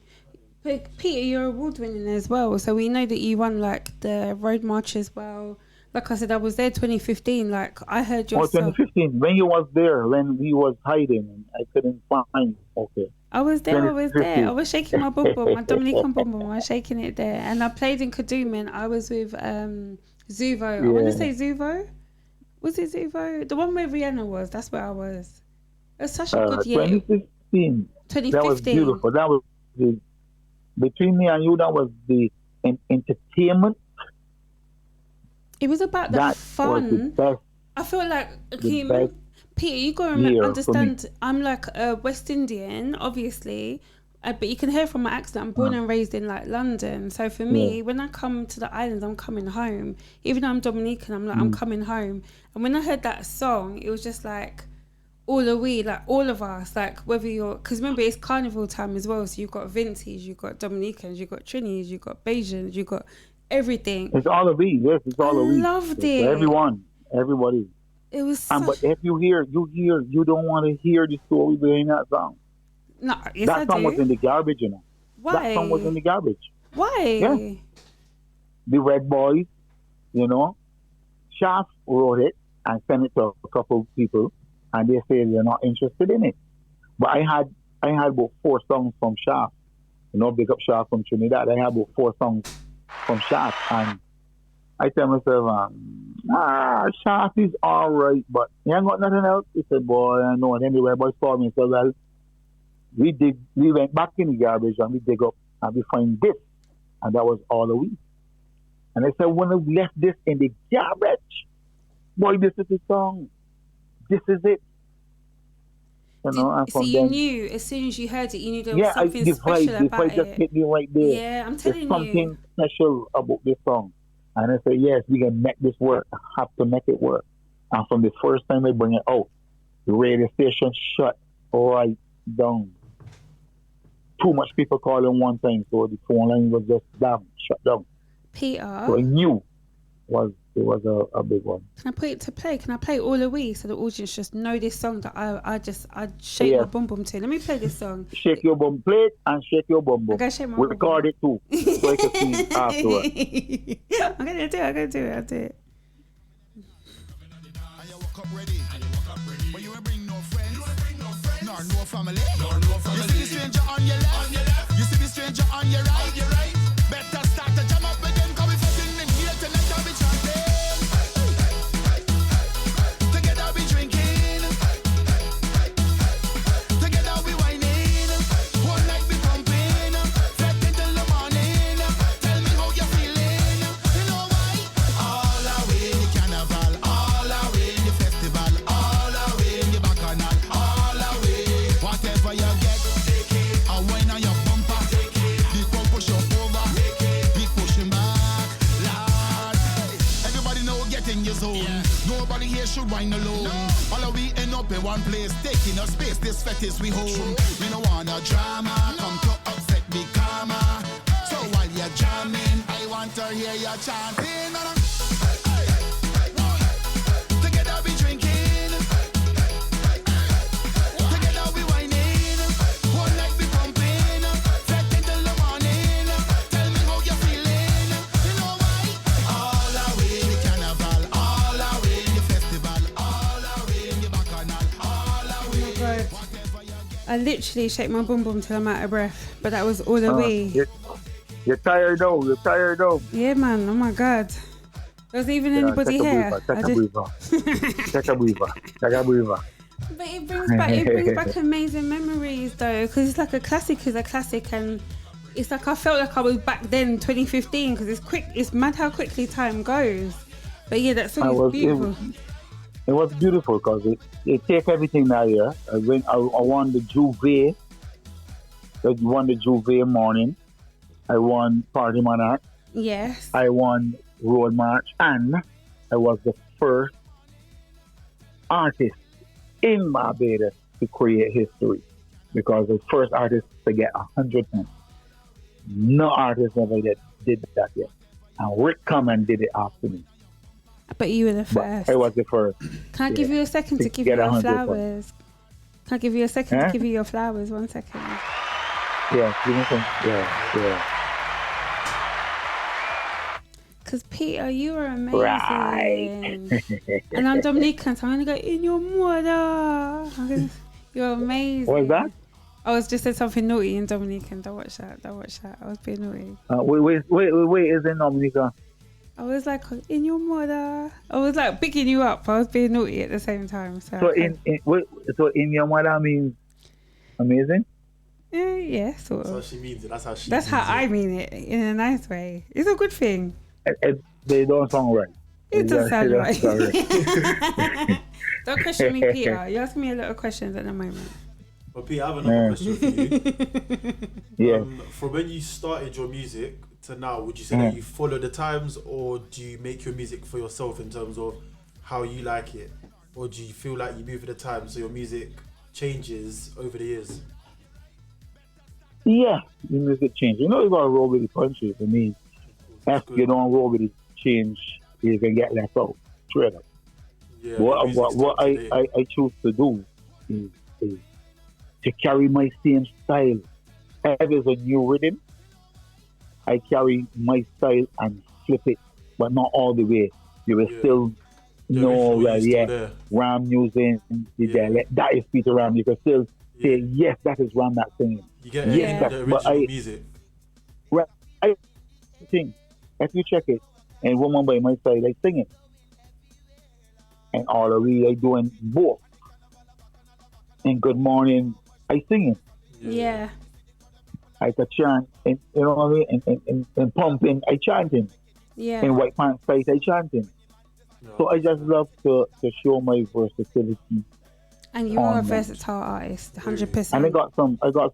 But Peter, you're award winning as well, so we know that you won like the road march as well. Like I said, I was there 2015. Like I heard your song. 2015. When you was there, when we was hiding, I couldn't find. Okay. I was there. I was shaking my bum bum, my Dominican bum bum. I was shaking it there, and I played in Kadooman. I was with Zuvo. Yeah. I want to say Zuvo. Was it Zuvo? The one where Rihanna was. That's where I was. It was such a good year. 2015. 2015. That was beautiful. That was between me and you. That was the entertainment. It was about the fun. Was the best, I feel like Peter, you gotta understand. I'm like a West Indian, obviously, but you can hear from my accent. I'm born and raised in like London, so for me, when I come to the islands, I'm coming home. Even though I'm Dominican, I'm like I'm coming home. And when I heard that song, it was just like all of us, like whether you're, because remember it's carnival time as well. So you've got Vintage, you've got Dominicans, you've got Trinis, you've got Bajans, you've got everything. It's all of these. Yes, it's all of these. Loved it. Everybody. It was. But if you don't want to hear the story behind that song. No, yes, that song was in the garbage, you know. Why? That song was in the garbage. Why? Yeah. The Red Boys, Shaft wrote it and sent it to a couple of people, and they said they're not interested in it. But I had about 4 songs from Shaft. Big up Shaft from Trinidad. I had about 4 songs from Shaft, and I tell myself, Shaft is all right, but he ain't got nothing else. He said, boy, I know. And then the Red Boys called me and said, well, we went back in the garbage and we dig up and we find this, and that was all the week. And I said, when we left this in the garbage, boy, this is the song. This is it. So you knew as soon as you heard it, you knew there was something special about it. Just hit me right there. Yeah, I'm telling you. There's something special about this song. And I said, yes, we can make this work. I have to make it work. And from the first time I bring it out, the radio station shut right down. Too much people calling one time, so the phone line was just shut down. Peter. So I knew it was a big one. Can I put it to play? Can I play it all the way so the audience just know this song that I shake my bum bum to? Let me play this song. Shake your bum, play it and shake your bum bum. We'll record it too. So I can see it afterwards. I'm gonna do it. I'll do it. And you woke up ready. But you ain't bring no friends. Nor no family. You see the stranger on your left. You see the stranger on your right. Better start to jam up with them, cause we fucking in here tonight and we chanting. Together we drinking. Together we whining. One night we pumping. Fretting till the morning. Tell me how you're feeling. You know why? All away in the carnival. All away in the festival. All away in the bacchanal. All away. Whatever you get, take it. A wine on your bumper. Take it. The crowd push you over. In your zone. Yeah. Nobody here should whine alone. No. All of we end up in one place, taking up space. This fetish we hold. We don't want no drama. Come to upset the karma. So while you're jamming, I want to hear you chanting. Together we drinking. Together we whining. One night we pumping. Fretting till the morning. Tell me how you're feeling. You know why? All away the carnival. All away I literally shake my boom boom till I'm out of breath, but that was all the way. You're tired though. You're tired though. Yeah, man. Oh my God. There wasn't even anybody here. Take a breather. Take a breather. But it brings back amazing memories though, because it's like a classic is a classic, and it's like I felt like I was back then, 2015, because it's mad how quickly time goes. But yeah, that song is beautiful. It was beautiful because it take everything that year. I won the Juve. I won the Juve morning. I won partymonarch. Yes. I won roadmarch, and I was the first artist in Barbados to create history, because the first artist to get 100 points. No artist ever did that yet. And Rick come and did it after me. But you were the first. But I was the first. Can I give you a second to give you your flowers? Can I give you a second to give you your flowers? 1 second. Yeah, give me some. Yeah. Because Peter, you are amazing. Right. And I'm Dominican, so I'm going to go in your mother. You're amazing. What was that? I was just said something naughty in Dominican. Don't watch that. I was being naughty. Wait, is in Dominica? I was like, in your mother. I was like picking you up. I was being naughty at the same time. So in your mother means amazing? Yeah, sort of. That's how she means it. That's how I mean it, in a nice way. It's a good thing. They don't sound right. It does sound right. Don't question me, Peter. You're asking me a lot of questions at the moment. But Peter, I have another question for you. Yeah. From when you started your music to now, would you say that you follow the times, or do you make your music for yourself in terms of how you like it? Or do you feel like you move with the times so your music changes over the years? Yeah, the music changes. You know, you got to roll with the country for me. If you don't roll with the change, you can get left out. Straight up. Yeah, what I choose to do is to carry my same style. If there's a new rhythm, I carry my style and flip it, but not all the way. You will still know that, Ram using the dialect. That is Peter Ram. You can still say, yes, that is Ram that's singing. You get the original music. Right. I think, if you check it, and Woman by My Side, I sing it. And all the way I doing both. And Good Morning, I sing it. Yeah. I could chant, and you know what I mean? And Pumpin, I chanting. Yeah. In White Pants Fight, I chanting. No. So I just love to show my versatility. And you are a versatile artist, 100%. And I got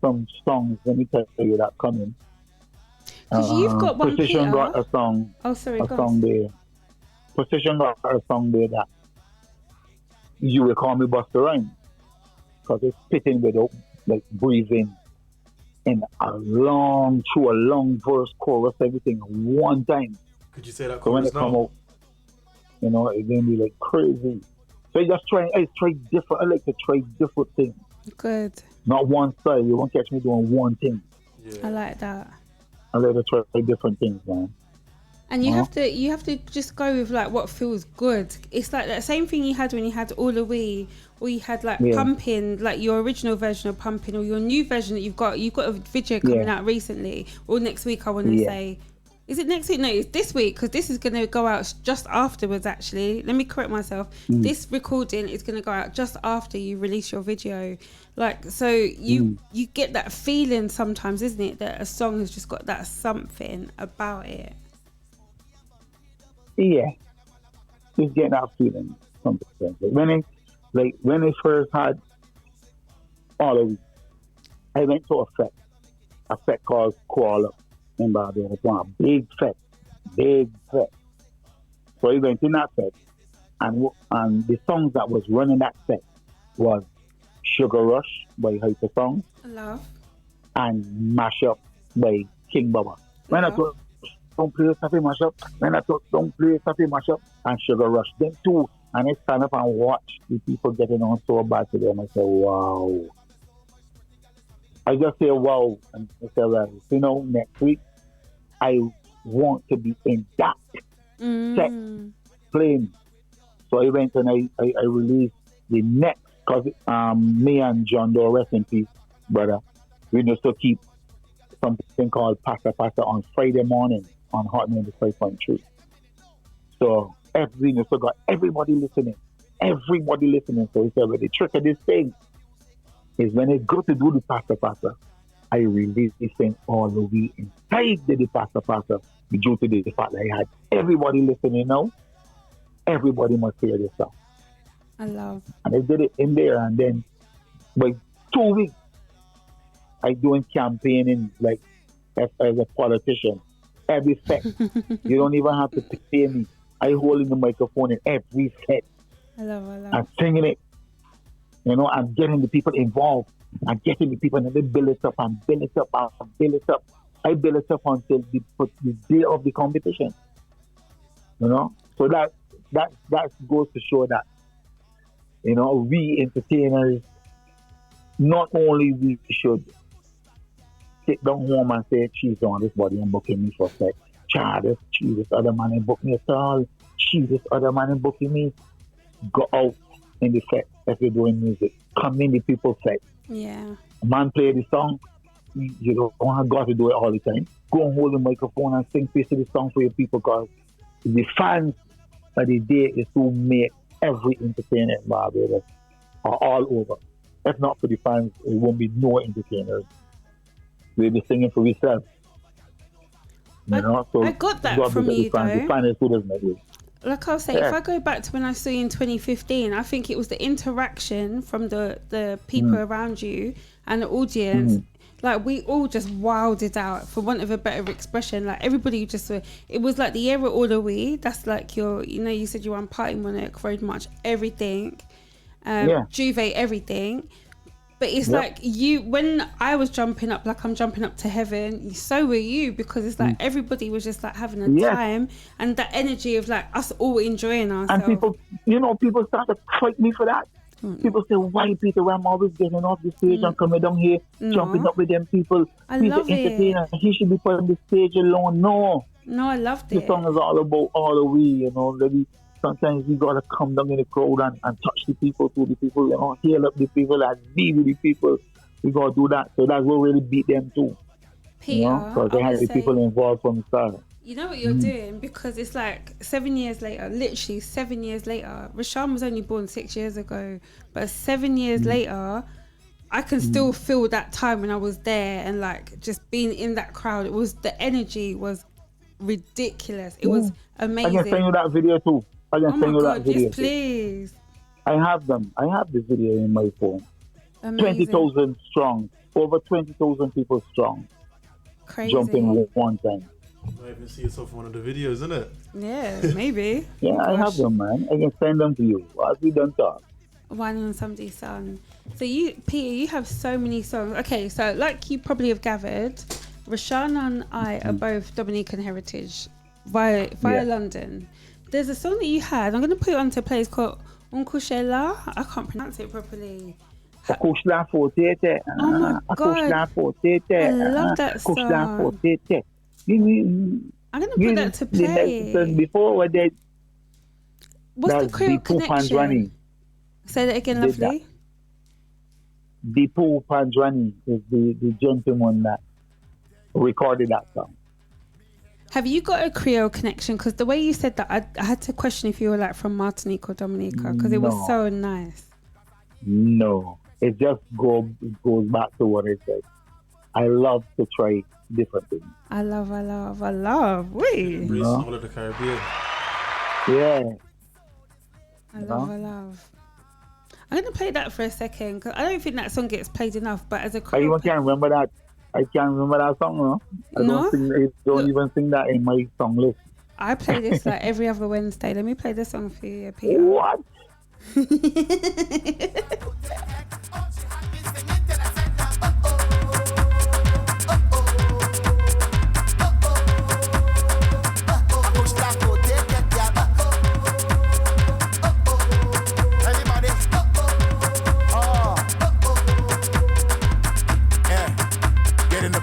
some songs, let me tell you, that coming. Because you've got one, Precision Peter. got a song. Oh, sorry, a song there. Precision got a song there that you will call me Buster Rhymes, because it's spitting without like breathing in a long verse, chorus, everything one time. Could you say that? So when it come out, you know, it's gonna be like crazy. So I like to try different things. Good. Not one style. You won't catch me doing one thing. Yeah. I like that. I like to try different things, man. And you have to just go with like what feels good. It's like that same thing you had when you had All the Way, or you had like Pumpin, like your original version of Pumpin, or your new version that you've got a video coming out recently, or next week I want to say. Is it next week? No, it's this week, because this is going to go out just afterwards, actually. Let me correct myself. This recording is going to go out just after you release your video. Like, so you get that feeling sometimes, isn't it? That a song has just got that something about it. Yeah. Just getting that feeling. When I first had All the Week, I went to a fete called Koala in Barbados. One big fete. So I went in that fete, and the songs that was running that fete was Sugar Rush by Hypasounds. Love. And Mash Up by King Baba. When I thought, don't play Safi Mash Up. When I thought, don't play Safi Mash Up. And Sugar Rush. Them two. And I stand up and watch the people getting on so bad to them. I say, wow. I just say, wow. And I say, well, you know, next week, I want to be in that set playing. So I went and I released the next, because me and John Doe, rest in peace, brother. We used to keep something called Pasta on Friday morning on Hot 95.3. So we used to got everybody listening. So we said, well, the trick of this thing is when they go to do the Pasta, I release this thing all the way inside the Pasta. Due to the fact that I had everybody listening now, everybody must hear this song. I love. And I did it in there, and then by 2 weeks, I doing campaigning like as a politician. Every set, you don't even have to pay me. I holding the microphone in every set. I love. And singing it, and getting the people involved, and getting the people, and they build it up. I build it up until the day of the competition. So that goes to show that, we entertainers, not only we should sit down home and say, she's on this body and booking me for sex. This other man and book me at all. This other man and booking me. Go out in the set if you're doing music. Come in the people's set. Yeah. A man play the song. You don't have got to do it all the time. Go and hold the microphone and sing piece of the song for your people, because the fans of the day is who make every entertainer in Barbados or all over. If not for the fans, it won't be no entertainers. We'll be singing for ourselves. So I got that from you, though. The fan is who doesn't make it. Like I'll say, if I go back to when I saw you in 2015, I think it was the interaction from the people around you and the audience. Like, we all just wowed it out, for want of a better expression. Like, everybody just, it was like the era all the way. That's like you said you were on partymonarch, roadmarch, everything, Juve, everything. But it's like when I was jumping up, like I'm jumping up to heaven, so were you, because it's like everybody was just like having a time, and that energy of like us all enjoying ourselves. And people start to fight me for that. People say, why Peter Ram always getting off the stage and coming down here, jumping up with them people? He's an entertainer. He should be put on the stage alone. No, I loved it. The song is all about all the way, Sometimes you gotta come down in the crowd and touch the people, to the people, heal up the people and be with the people. We gotta do that. So that's what really beat them too. Peter, because they had the people involved from the start. You know what you're doing, because it's like 7 years later, literally 7 years later. Rashaan was only born 6 years ago, but 7 years later, I can still feel that time when I was there, and like just being in that crowd. The energy was ridiculous. It was amazing. I can send you that video too. Yes, please. I have them. I have the video in my phone. 20,000 strong. Over 20,000 people strong. Crazy. Jumping one time. You might even see yourself in one of the videos, isn't it? Yeah, maybe. I have them, man. I can send them to you. As we done talk. One on somebody's song. So Peter, you have so many songs. Okay, so like you probably have gathered, Rashaan and I are both Dominican heritage via London. There's a song that you had. I'm going to put it onto play. It's called Unkushela. I can't pronounce it properly. Oh my God. I love that song. I'm going to put that to play. Before what they... What's the Creole connection? Say that again, lovely. Dipu Pandrani is the gentleman that recorded that song. Have you got a Creole connection? Because the way you said that, I had to question if you were like from Martinique or Dominica, because it was so nice. No, it just goes back to what I said. I love to try different things. I love. Wait. Embrace all of the Caribbean. Yeah. I love. I'm going to play that for a second, because I don't think that song gets played enough, but as a Creole... I even can't remember that. I can't remember that song, no? I don't even sing that in my song list. I play this like every other Wednesday. Let me play this song for you, Peter. What?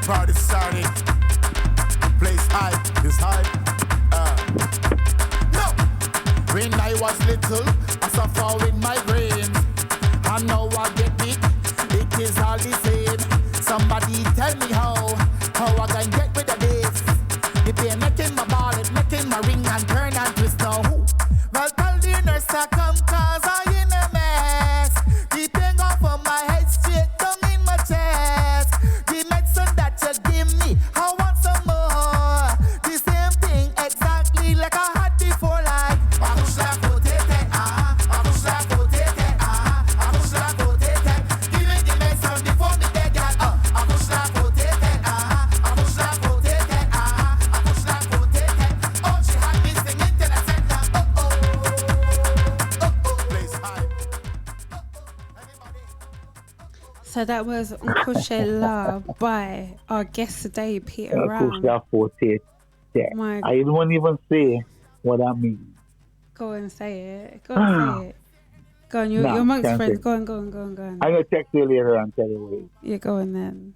Party started. Place hype is hype. No. When I was little, I suffer with migraines. And now I get big, it is all the same. So that was Uncle Shella by our guest today, Peter Ram. Yeah. I won't even say what I mean. Go and say it. Go and say it. Go on, you're amongst friends. Go on. I'm going to text you later and tell you what it is. Yeah, go on then.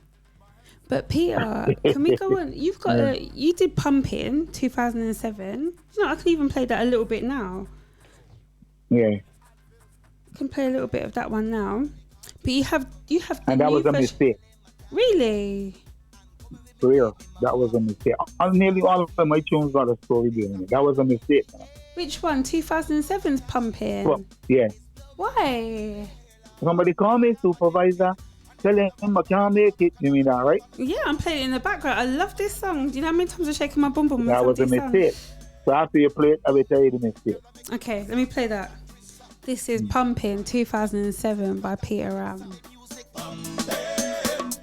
But Peter, can we go on? You've got you did Pumpin 2007. You know, I can even play that a little bit now. Yeah. I can play a little bit of that one now. But you have the and that new was a mistake. Really? For real, that was a mistake. Nearly all of my tunes got a story behind it. That was a mistake. Which one? 2007's Pumpin? Well, yeah. Why? Somebody call me supervisor. Tell him I can't make it. You mean that, right? Yeah, I'm playing it in the background. I love this song. Do you know how many times I'm shaking my bum bum? That was a mistake. So after you play it, I will tell you the mistake. Okay, let me play that. This is Pumpin 2007 by Peter Ram.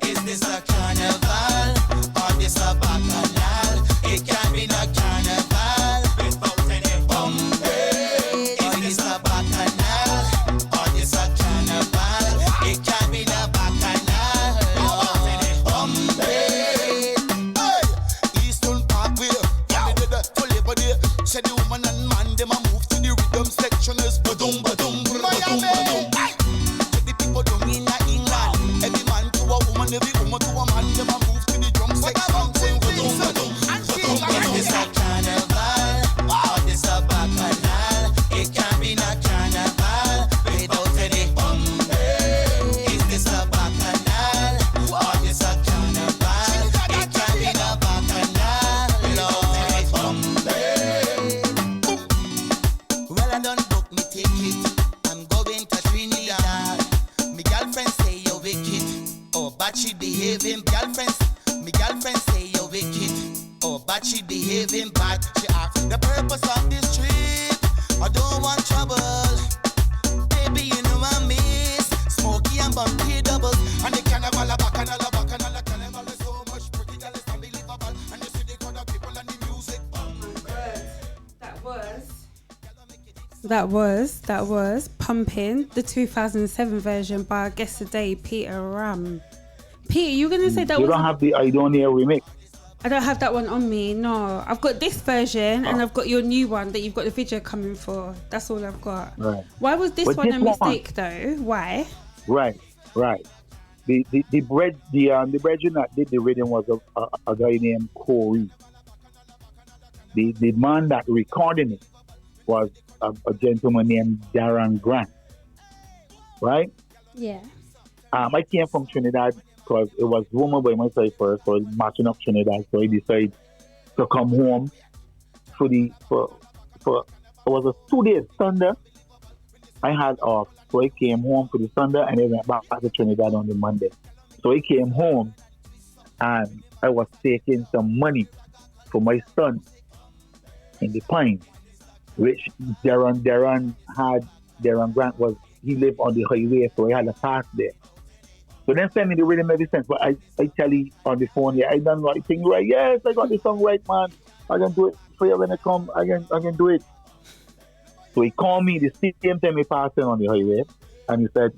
Is this a carnival or this a bacchanal? It can't be no carnival without any pumping. Is this a bacchanal or this a carnival? It can't be no bacchanal without any pumping. Hey, Eastern Parkway, yeah, we did a full labor day. Said the woman and man, them a move to the rhythm section is ba-dum, ba-dum, ba-dum, ba-dum. Take the people down in England. Every man to a woman, every woman to a man. Them a move to the drum section saying ba-dum, ba-dum, ba-dum, ba-dum. Is this a carnival or this a bacchanal? It can't be no carnival without any pumping. Is this a bacchanal or this a carnival? It can't be no bacchanal without any pumping. Well, I done book me ticket. I'm going to Trinidad. Me girlfriend say you're wicked. Oh, but she behaving. Me girlfriend say you're wicked. Oh, but she behaving bad. She asked the purpose of this trip. I don't want trouble. Baby, you know I miss Smokey and Bumpy doubles. And the carnival, a bacchanal, carnival is so much pretty, that is unbelievable. And you see the crowd of people and the music. That was Pumpin, the 2007 version by our guest today, Peter Ram. Peter, you were gonna say that you was? don't have the I Don't Hear remix. I don't have that one on me. No, I've got this version and I've got your new one that you've got the video coming for. That's all I've got. Right. Why was this one a mistake though? Why? Right. The brethren that did the rhythm was a guy named Corey. The man that recorded it was a gentleman named Darren Grant. Right? Yeah. I came from Trinidad because it was woman by my side first, so I was matching up Trinidad, so I decided to come home for it was a 2 days Sunday. I had off, so I came home for the Sunday and I went back to Trinidad on the Monday. So I came home and I was taking some money for my son in the Pines, which Darren Grant he lived on the highway, so I had a pass there. So then send me the rhythm every sense, but I tell you on the phone, yeah, I done right thing right. Yes, I got the song right, man. I can do it for you when I come. I can do it. So he called me the same time he passed in on the highway, and he said,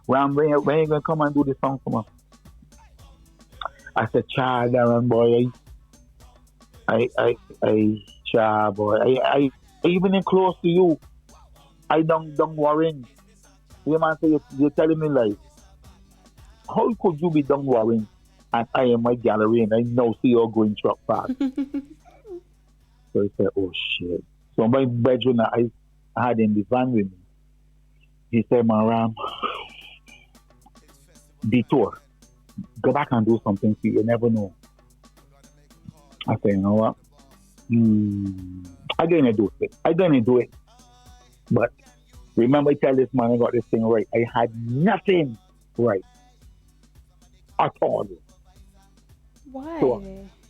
"Ram, when you gonna come and do this song for me?" I said, "Child, Darren boy, child boy, I even in close to you, I don't worrying." The man say, "You're telling me like, how could you be done worrying? And I am my gallery and I now see you going truck fast." So I said, "Oh shit." So my bedroom that I had in the van with me, he said, "Man, Ram, detour. Go back and do something for you. You never know." I said, "You know what? I'm gonna do it. But remember, I tell this man I got this thing right. I had nothing right at all." Why? So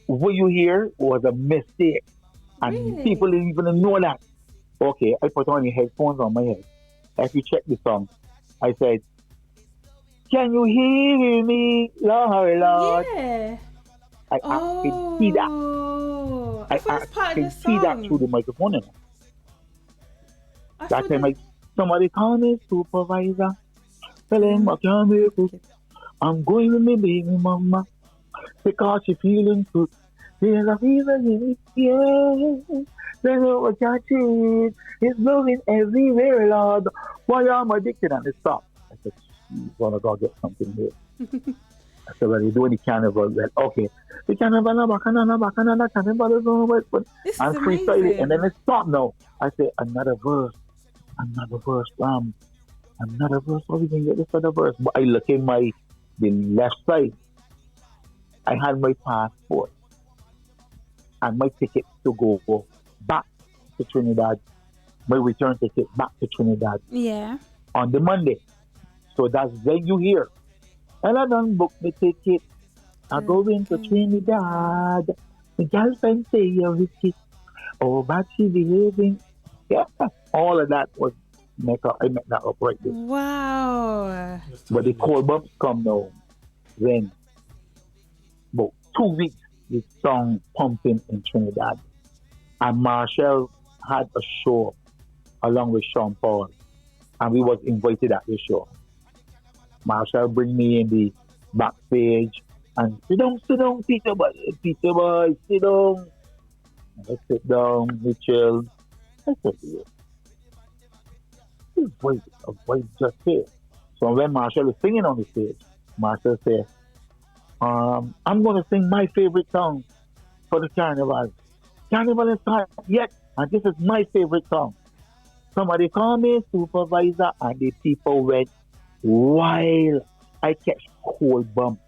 what you hear was a mistake. And really? People didn't even know that. Okay, I put on the headphones on my head. If you check the song, I said, "Can you hear me, Lord, Lord?" Yeah. I can see that. I can see that through the microphone. That time, like, "Somebody call me supervisor. Tell him I can't make it. I'm going with my baby mama because she feeling good. There's a fever in the air. There's no can't change. It's blowing everywhere, Lord. Why am I addicted? And it stopped. I said, "You wanna go get something here?" I said, "Well, you're doing the carnival." Well, okay. The carnival, carnival is over. This is I'm freestyling, amazing. and then it stopped. Now I said, another verse. Another verse. How we can get this other verse? But I look in the left side. I had my passport and my ticket to go back to Trinidad. My return ticket back to Trinidad Yeah. on the Monday. So that's when you hear. And I done book the ticket. I go into Trinidad. The girlfriend say you're wicked. Oh, but she behaving. Yeah, all of that was I met that up right there. Wow. But the cold bumps come now. Then, about 2 weeks, the song Pumpin in Trinidad. And Marshall had a show along with Sean Paul. And we was invited at the show. Marshall bring me in the backstage and sit down, Peter boy, sit down. And I sit down, we chill. I said, "Yeah. This voice just here." So when Marshall is singing on the stage, Marshall said, "I'm going to sing my favorite song for the carnival. Carnival is not yet, and this is my favorite song." Somebody called me supervisor, and the people went wild. I catch cold bumps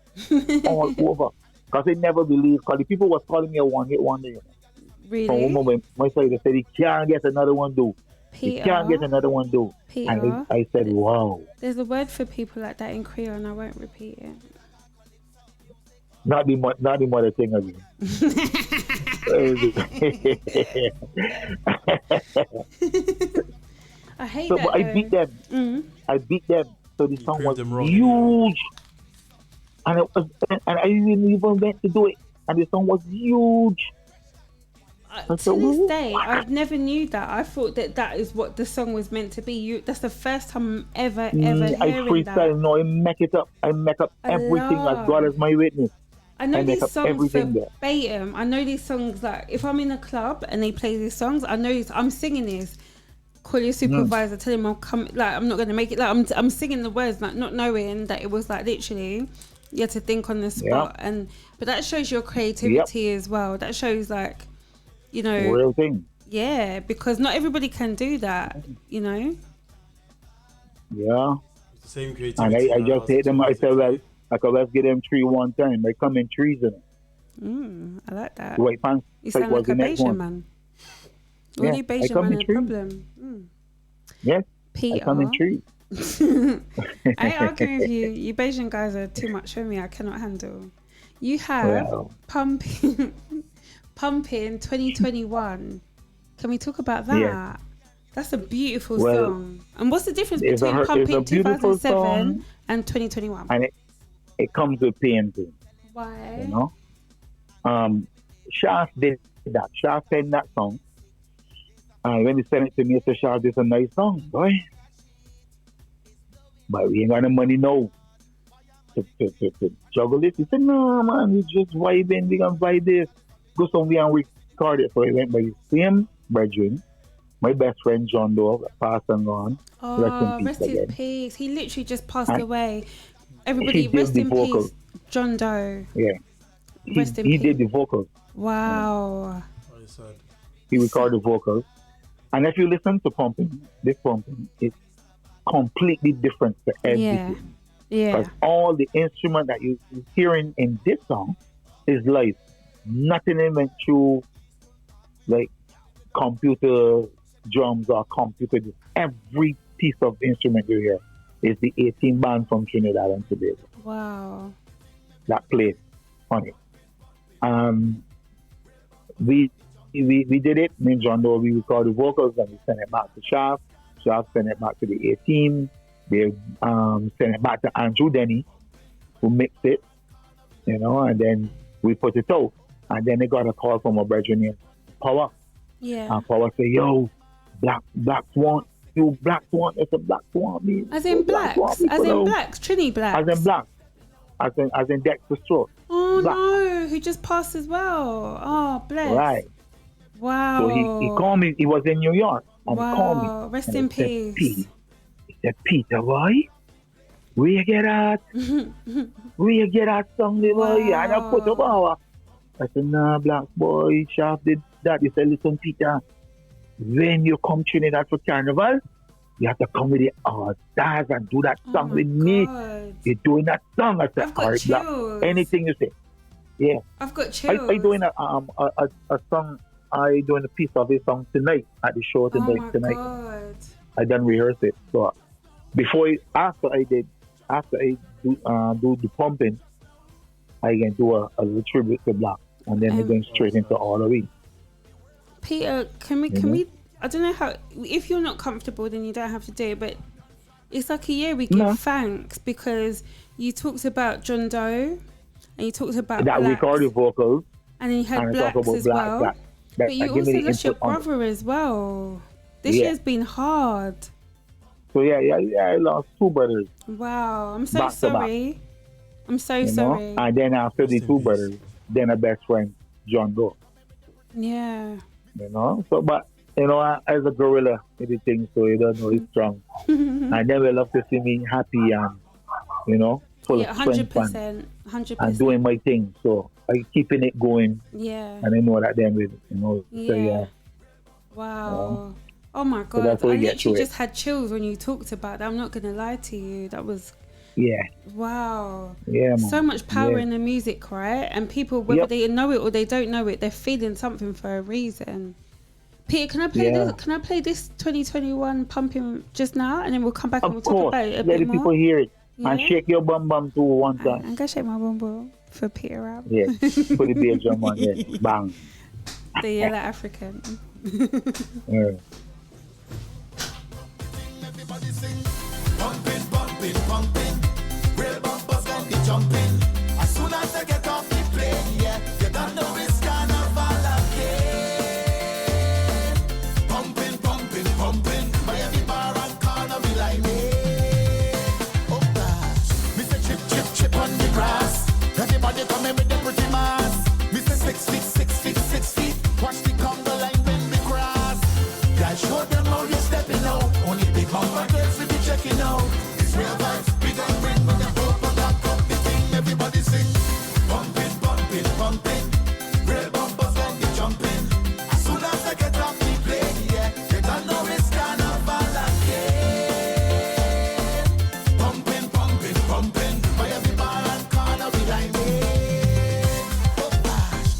all over because they never believed. Because the people was calling me a one-hit wonder. You know. Really? From when my side, they said, "He can't get another one do. He can't get another one do." Peter, And I said, "Wow." there's a word for people like that in Creole, and I won't repeat it. Not the mother thing again. I hate So, that. but I though. beat them. Mm. I beat them. So the song proved was them wrong huge. And I didn't even went to do it. And the song was huge. To this day, I've never knew that. I thought that is what the song was meant to be. That's the first time I'm ever I hearing freestyle. that. No, I make it up. I make up everything as God is my witness. I know I make these up songs everything there. verbatim. I know these songs, like, if I'm in a club and they play these songs, I know I'm singing this. Call your supervisor, tell him I'm not going to make it. Like, I'm singing the words, like, not knowing that it was, like, literally, you had to think on the spot. Yep. But that shows your creativity as well. That shows, like, you know. Real thing. Yeah, because not everybody can do that, you know. Yeah. It's the same creativity. And I just hate them. I said, well, let's get them 3 one time. They come in threes in it. I like that. White pants. You sound like a Bayesian man. All Yeah, you I Bayesian come man in are a threes. problem. Yes. Peter, I come in threes. I ain't arguing with you. You Bayesian guys are too much for me. I cannot handle. You have Well. Pumpin 2021. Can we talk about that? Yeah. That's a beautiful Well, song. And what's the difference it's between a Pumpin beautiful 2007 song. and 2021? And it comes with pain too. Why? You know? Shaf did that. Shaf sent that song. And when he sent it to me, I said, "Shaf, this is a nice song, boy. But we ain't got no money now to juggle it." He said, "No, man, we just vibing. We gonna vibe this. Go somewhere and record it." So I went by the same brethren, my best friend John Doe, passed and gone. Oh, rest in again. peace. He literally just passed And away. Everybody, he did rest the in vocals. peace, John Doe. Yeah. Rest in He peace. did the vocals. Wow. Very sad. He recorded the vocals. And if you listen to Pumpin, this Pumpin is completely different to everything. Yeah. Because all the instrument that you're hearing in this song is live. Nothing in went through like computer drums or computer. Every piece of instrument you hear is the 18 band from Trinidad and Tobago Wow. that played on it. We did it. Me and John Doe, we recorded vocals and we sent it back to Shaf. Shaf sent it back to the 18. They sent it back to Andrew Denny, who mixed it, you know, and then we put it out. And then they got a call from a brethren named Power. Yeah. And Power said, "Yo, Black want you black want, it's a black want me. As in blacks? As in blacks? Trini blacks? As in black. As in Dexter Straw. Oh black. no, who just passed as well. Oh, bless. Right. Wow. So he called me, he was in New York. And wow. he called me. Rest in peace. He said, Peter, boy, where you get that? Where you get that song, boy? Wow. And I put up our. I said, nah, black boy, Shaft did that. He said, listen, Peter, when you come Trinidad for Carnival, you have to come with the stars and do that song with me. You're doing that song. I said, I've got chills. Anything you say. Yeah. I've got chills. I doing a song. I doing a piece of a song tonight at the show tonight. God. I done rehearse it. So after I do the pumping, I can do a little tribute to Black, and then we're going straight into all of it. Peter, can we? I don't know how. If you're not comfortable, then you don't have to do it. But it's like we give thanks because you talked about John Doe and you talked about that blacks, recorded vocals, and then you had blacks as well. Black. But you also lost your brother as well. This year's been hard. So I lost two brothers. Wow, I'm so sorry. I'm so sorry. And then after the two brothers, then a best friend, John Doe. Yeah. So but as a gorilla, everything, so you don't know he's strong. I never love to see me happy and full of strength 100%. and doing my thing. So I keeping it going. Yeah. And I know that then with Yeah. So wow. Oh my God. I literally just had chills when you talked about that. I'm not gonna lie to you. That was wow. Yeah, man. So much power in the music, right? And people, whether they know it or they don't know it, they're feeling something for a reason. Peter, can I play this? Can I play this 2021 Pumpin just now, and then we'll come back and we'll talk about it a bit more. Let the people hear it and shake your bum bum too one time. I'm gonna shake my bum bum for Peter Ram. Yeah, put the bass drum on there, bang. The yellow African. Yeah. Everybody sing, pumping, pumping, pumping. Real bumpers gonna be jumping. As soon as they get off the plane, you don't know it's carnival again. Pumping, pumping, pumping. By every bar and corner we line it. Oh gosh, Mr. Chip, chip, chip on the grass. Everybody coming with the pretty mass. Mr. 6 feet, 6 feet, 6 feet. Watch the Congo line when we cross. Guys, show them how you're stepping out. Only big bumper girls will be checking out. It's real vibes, we gon' bring with the hope and back up the thing. Everybody sing, pumping, pumping, pumping. Real bumpers gon' be jumping. As soon as I get off the plane, you don't know it's carnival again. Pumping, pumping, pumping. By every bar and corner we line it. Oh gosh.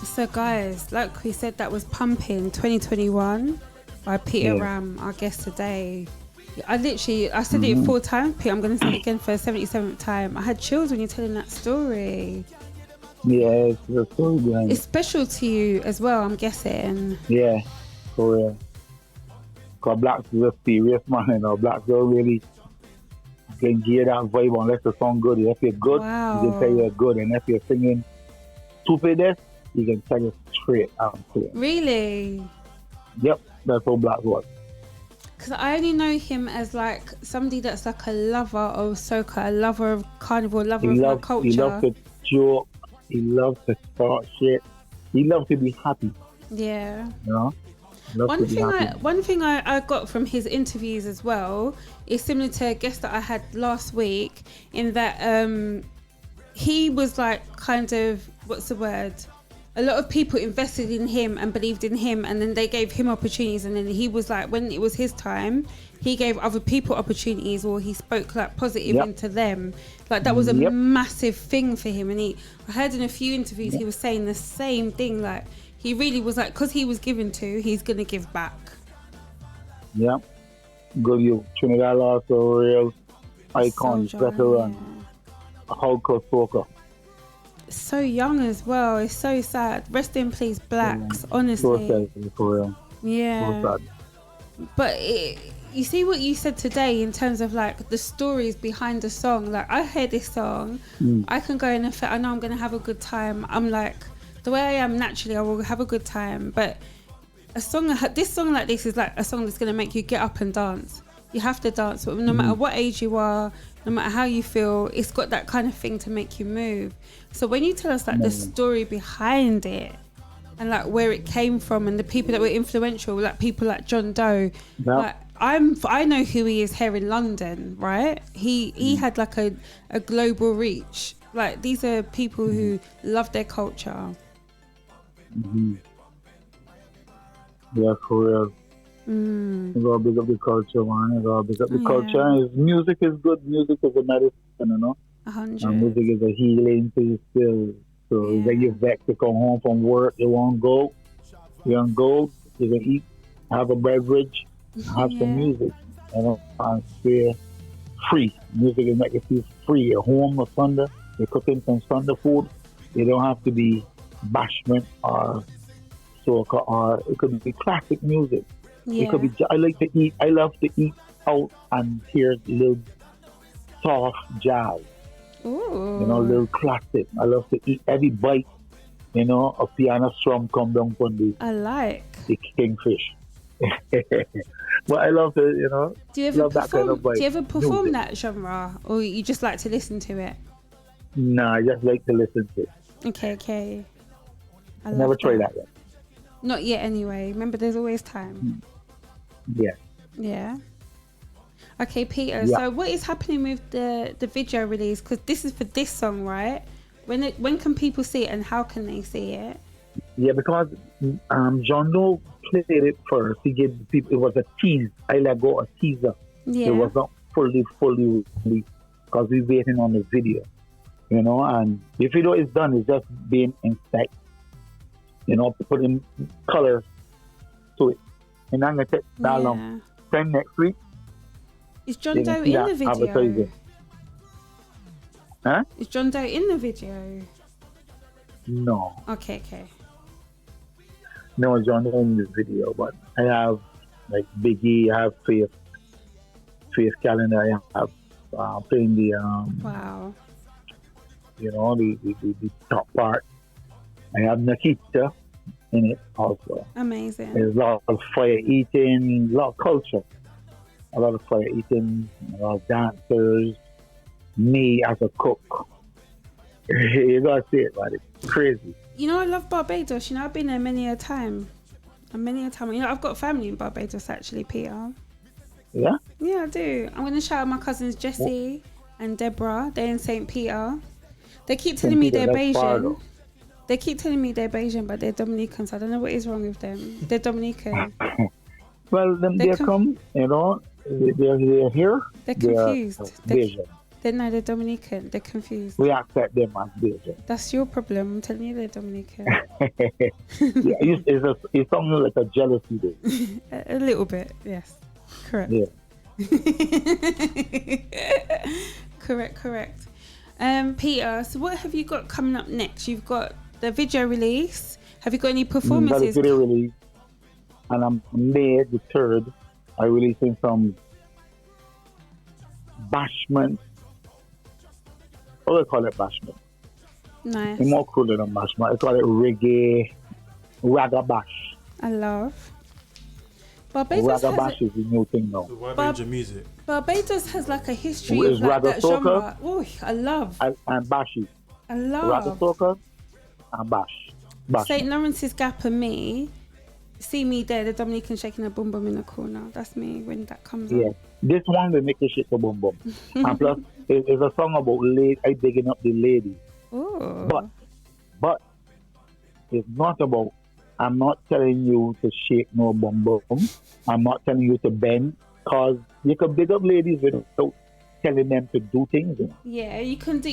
So guys, like we said, that was Pumpin 2021 by Peter Ram, our guest today. I said it 4 times, Peter. I'm going to say it again for the 77th time. I had chills when you're telling that story. Yeah, it's a story behind It's special to you as well, I'm guessing. Yeah, for real. Because Blacks is a serious man, Blacks don't really can get that vibe unless the song good. If you're good, you can tell you're good. And if you're singing stupidness, you can tell it straight out clear. Really? Yep, that's how Black was. Because I only know him as like somebody that's like a lover of soca, a lover of carnival, a lover of my culture. He loves to joke. He loves to start shit. He loves to be happy. Yeah. One thing I got from his interviews as well is similar to a guest that I had last week, in that he was like kind of, what's the word? A lot of people invested in him and believed in him, and then they gave him opportunities, and then he was like, when it was his time, he gave other people opportunities, or he spoke like positive into them. Like that was a massive thing for him. And I heard in a few interviews he was saying the same thing, like he really was like, because he was given to, he's gonna give back. Yeah, good you. Trinidad also real icon, veteran, hardcore soca. So young as well. It's so sad. Rest in peace, Blacks. Honestly. So sad, for real. Yeah. So sad. But you see what you said today in terms of like the stories behind the song. Like I hear this song, I can go in and I know I'm going to have a good time. I'm like, the way I am naturally, I will have a good time. But this song like this is like a song that's going to make you get up and dance. You have to dance, no matter what age you are, no matter how you feel. It's got that kind of thing to make you move. So when you tell us like the story behind it, and like where it came from, and the people that were influential, like people like John Doe, like I know who he is here in London, right? He had like a global reach. Like these are people who love their culture. Yeah, for real. You gotta big up the culture, man. You gotta big up the culture. Music is good. Music is a medicine, you know. 100. And music is a healing to your spirit. So when you're vexed to come home from work, you want to go. You want to go. You can eat, have a beverage, have some music. You know, and feel free. Music is make you feel free. At home on Sunday, you're cooking some Sunday food. You don't have to be bashment or soca, or it could be classic music. It could be. I like to eat. I love to eat out and hear little soft jazz. Ooh. You know, little classic. I love to eat every bite. You know, a piano strum come down from the kingfish. But I love to, you know. Do you ever that kind of bite. Do you ever perform music. that genre, or you just like to listen to it? Nah, I just like to listen to it. Okay. I never tried that yet. Not yet, anyway. Remember, there's always time. Yeah. Okay, Peter. So, what is happening with the video release? Because this is for this song, right? When can people see it, and how can they see it? Yeah, because John Doe played it first. He gave the people. It was a tease. I let go a teaser. Yeah. It was not fully released because we're waiting on the video. You know, and the video is done. It's just being inspected. You know, putting color to it. And I'm going to take that long. Then next week. Is John Doe in the video? Huh? Is John Doe in the video? No. Okay. No, John Doe in the video, but I have like Biggie, I have Faith Calendar, I have playing the wow. You know, the top part. I have Nikita in it also. Amazing. There's a lot of fire eating, a lot of culture. A lot of fire eating, a lot of dancers, me as a cook. You gotta see it, man. It's crazy. You know, I love Barbados. You know, I've been there many a time. You know, I've got family in Barbados, actually, Peter. Yeah? Yeah, I do. I'm going to shout out my cousins Jessie and Deborah. They're in St. Peter. They keep telling me they're Bayesian. They keep telling me they're Bayesian, but they're Dominicans. I don't know what is wrong with them. They're Dominican. Well, then they come, you know, they're here. They're confused. Bayesian. They're Dominican. They're confused. We accept them as Bayesian. That's your problem. I'm telling you, they're Dominican. It's something like a jealousy thing. A little bit, yes. Correct. Yeah. Correct. Peter, so what have you got coming up next? You've got the video release. Have you got any performances? The video release. And on May the 3rd, I'm releasing some bashment. What do I call it, bashment? Nice. It's more cooler than bashment. I call it reggae, ragga bash. I love. Barbados ragga bash is the new thing now. The wide range of music. Barbados has like a history of like that genre. Oh, I love. And bashes. I love. Ragga soca and bash. St. Lawrence's Gap and me. See me there, the Dominican shaking a boom boom in the corner. That's me when that comes on. Yeah. This one will make you shake a boom boom. And plus, it's a song about I digging up the lady. Ooh. But it's not about, I'm not telling you to shake no boom boom. I'm not telling you to bend, because you can big up ladies without telling them to do things. You know? Yeah, you can do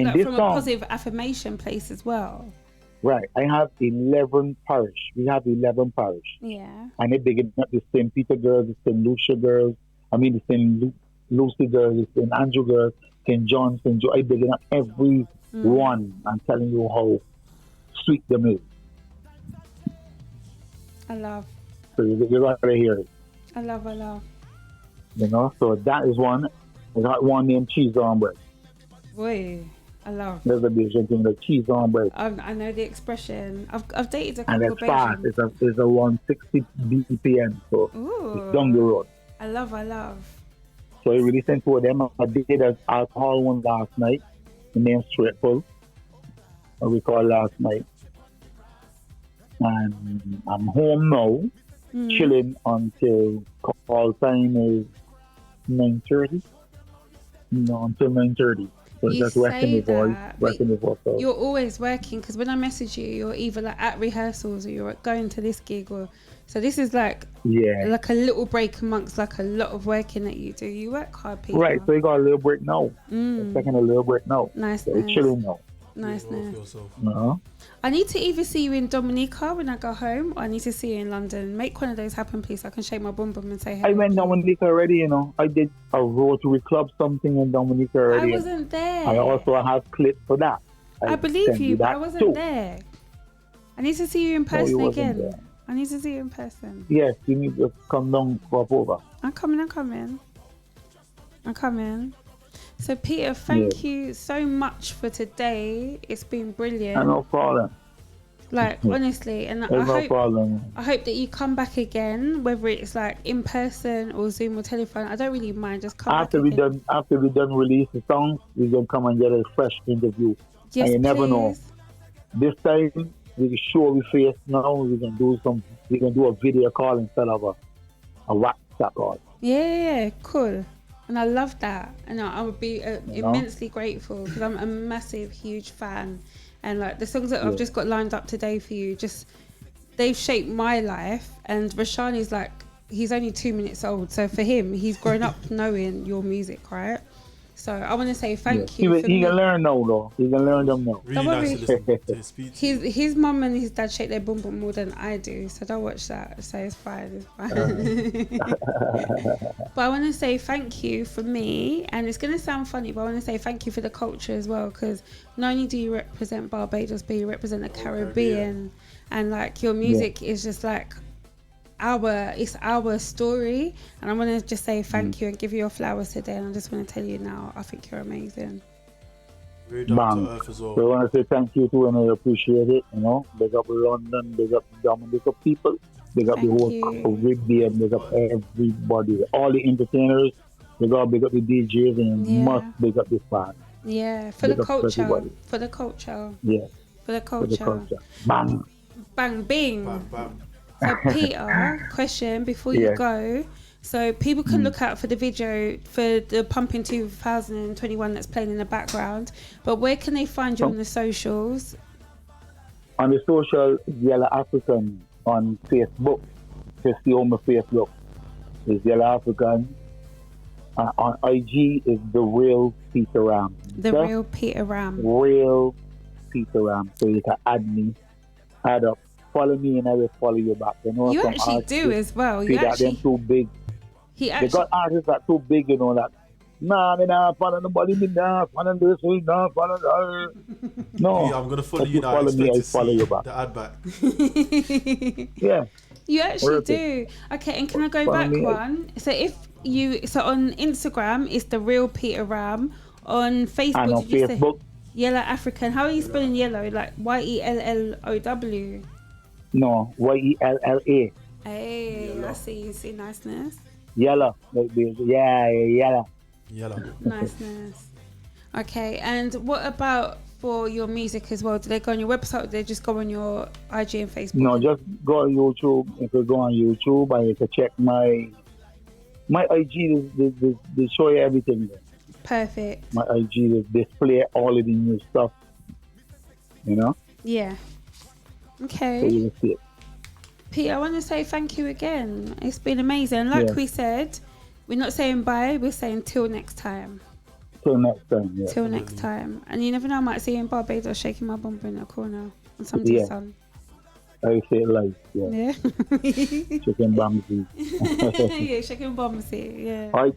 that from a positive affirmation place as well. Right. I have 11 parish. We have 11 parish. Yeah. And they begin up the St. Peter girls, the St. Lucia girls, the St. Lucy girls, the St. Andrew girls, St. John, St. Joe. I begin up every one and telling you how sweet them is. I love. So you're going to hear it. I love. You know, so that is one. I got one named cheese on bread. Boy, I love. There's a Bayesian thing like cheese on bread. I know the expression. I've dated a And couple it's fast. Bayesians. It's a 160 BPM. So it's down the road. I love. So I really sent two of them. I did an alcohol one last night. The name's Straightful. I recall last night. And I'm home now, chilling until call time is 9:30. No, until 9:30. So You just resting the voice, that, resting the voice. So You're always working because when I message you, you're either like at rehearsals or you're going to this gig, or so this is like like a little break amongst like a lot of working that you do. You work hard, Peter. Right, so you got a little break now. Taking a little break now. Nice. So you're chilling now. Nice. Uh-huh. I need to either see you in Dominica when I go home, or I need to see you in London. Make one of those happen, please. So I can shake my bum bum and say hello. I went Dominica already, you know. I did a Rotary Club something in Dominica already. I wasn't there. I also have clips for that. I believe sent you, but that I wasn't too. there. I need to see you in person wasn't again. there. I need to see you in person. Yes, you need to come down for over. I'm coming. So Peter, thank you so much for today. It's been brilliant. No problem. Like honestly, and There's no problem. I hope that you come back again, whether it's like in person or Zoom or telephone. I don't really mind. Just come After back we again. done release the songs, we can come and get a fresh interview. Yes, and you never know. please. This time we can show we face now. We can do a video call instead of a WhatsApp call. Yeah, cool. And I love that. And I would be immensely grateful because I'm a massive, huge fan. And like the songs that I've just got lined up today for you, they've shaped my life. And Rashaan is like, he's only 2 minutes old. So for him, he's grown up knowing your music, right? So I want to say thank you. He can learn now, though. He can learn them now. Really nice to listen to his speech. His mum and his dad shake their bum bum more than I do, so don't watch that. So it's fine. But I want to say thank you for me, and it's going to sound funny, but I want to say thank you for the culture as well, because not only do you represent Barbados, but you represent the Caribbean, and like your music is just like it's our story, and I want to just say thank you and give you your flowers today. And I just want to tell you now, I think you're amazing. Very down to earth as well. So I want to say thank you too, and I appreciate it. You know, big up London, big up Dominica people, big up the whole Caribbean, big up everybody, all the entertainers, big up the DJs, and must big up this band. Yeah, for the culture. For the culture. Yeah. For the culture. Bang. Bang, bing. Bam, bam. So Peter, question before you go. So people can look out for the video for the Pumpin 2021 that's playing in the background. But where can they find you on the socials? On the social, Yellow African on Facebook. Just see on my Facebook. It's Yellow African. On IG is The Real Peter Ram. Real Peter Ram. Real Peter Ram. So you can add up. Follow me and I will follow you back. You know, you actually do as well. You got them too big. They got artists that too big, you know, that me not follow nobody, me not follow this, me not follow that. No. Yeah, I'm gonna follow you now. Follow me, I follow you back. The ad back. Yeah. You actually do. Okay, and can I go back one? So on Instagram it's The Real Peter Ram. On Facebook, and on Facebook, Yellow African. How are you spelling yellow? Like YELLOW? No, YELLA. Hey, I see. You see niceness. Yellow. Yellow. Niceness. Okay, and what about for your music as well? Do they go on your website, or do they just go on your IG and Facebook? No, just go on YouTube. If you go on YouTube, and you can check my IG. They show you everything there. Perfect. My IG will display all of the new stuff. You know? Yeah. Okay. So you can see it. Peter, I want to say thank you again. It's been amazing. Like we said, we're not saying bye, we're saying till next time. Till next time, yeah. Till next time. And you never know, I might see you in Barbados shaking my bum in a corner on somebody's son. I say it live, yeah. Chicken Bamsey. Yeah, chicken Bamsey, yeah. All right.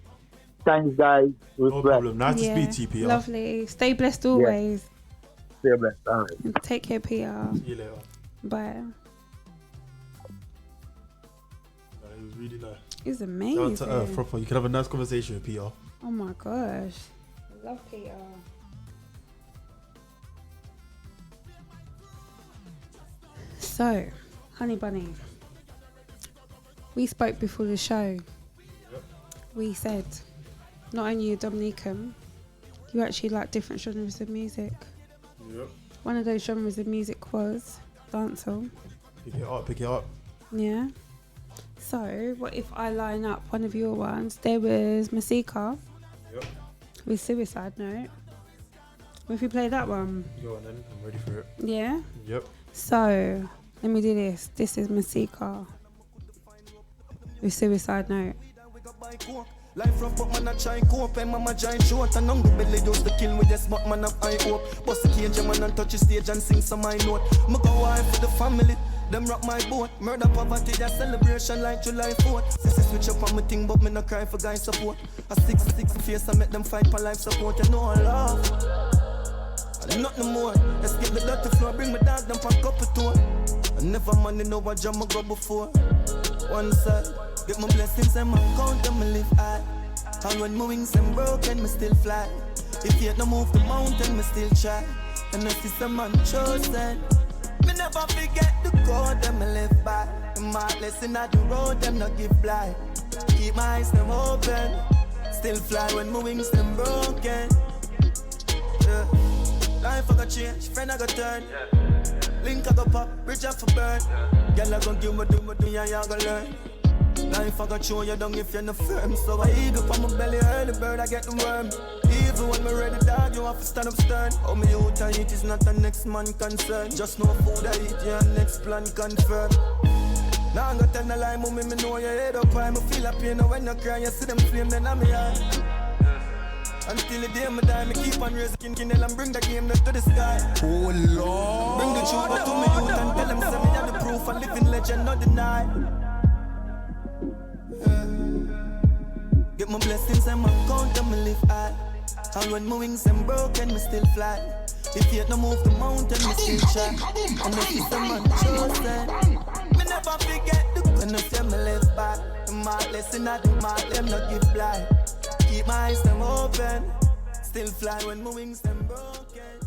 Thanks, guys. No problem. Nice to speak to you, Peter. Lovely. Stay blessed always. Stay blessed. All right. Take care, Peter. See you later. Bye. It was really nice. It's amazing. Down to earth, proper. You can have a nice conversation with Peter. Oh my gosh. I love Peter. So, Honey Bunny, we spoke before the show. Yep. We said, not only you're Dominican, you actually like different genres of music. Yep. One of those genres of music was dancehall. Pick it up. Yeah. So, what if I line up one of your ones? There was Masika. Yep. With Suicide Note. What if we play that one? Go on then, I'm ready for it. Yeah? Yep. So, let me do this. This is Masika with Suicide Note. Life rough but man I try cope and mama giant short and hungry belly used to kill with this but man have high hope. Bust the cage man and touch the stage and sing some high note. Me go wife for the family, them rock my boat. Murder poverty, that celebration like July 4th. Sissy switch up on me thing but me no cry for guys support. A 6-6 face I make them fight for life support. You know I love and nothing more. Let's get the dirty floor, bring my dog them pack up a tour. I never money know what jam I go before. One side, get my blessings and my count and me live high. And when my wings and broken, me still fly. If you no move the mountain, me still try. And if it's a man chosen, me never forget the code that me live by. My lesson at the road, them not give blind. Keep my eyes them open, still fly when my wings them broken. Yeah. Life I got change, friend I got turn. Link I got pop, bridge up for burn. Girl I gon' do me, and you gon' learn. Life I got show you down if you're not firm. So I eat up on my belly, early bird I get the worm. Even when me ready dog, you have to stand up stern. How me out I eat is not the next man concern. Just no food I eat, yeah, next plan confirmed. Now I'm gonna tell the lie, mommy, me know your head up high. Me feel a pain when you cry, you see them flame, then I'm here. Until the day me die, me keep on raising king and bring the game to the sky. Oh Lord, bring the truth back to me youth and tell them say me are the proof. A living legend, not deny. Get my blessings and my count and me live high. And when my wings them broken, me still fly. If you no move the mountain, me still try. And if it's a man chosen, me never forget the goodness that me live by. My lesson I do my them not give blind. Keep my eyes them open, still fly when my wings them broken.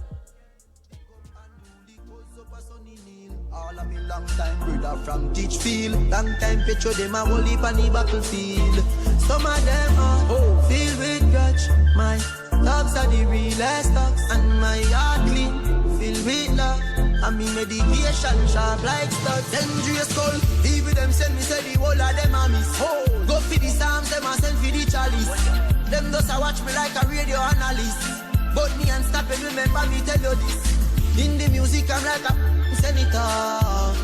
All of me long time brother from Teachfield. Long time picture them a whole heap on the battlefield. Some of them are filled with grudge. My loves are the realest thugs. And my heart clean, filled with love. And me medication sharp like studs. Dangerous skull, even them send me say the whole of them a miss. Go for the Psalms, them a send for the chalice. Them just a watch me like a radio analyst. But me unstoppable, remember me tell you this. In the music I'm like a senator.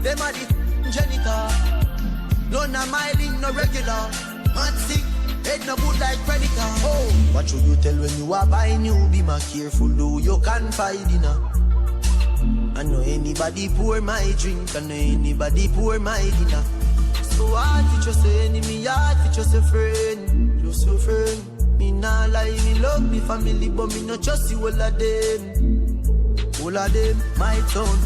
Them a the janitor. None of my link no regular. Mad sick, head no good like predator. What should you tell when you are buying you? Be more careful though you confide in her. I know anybody pour my drink. I know anybody pour my dinner. So hard for just an enemy, hard for just a friend. Just a friend. Me nah lie, me love me family, but me not trust you all of them. All of them, my town.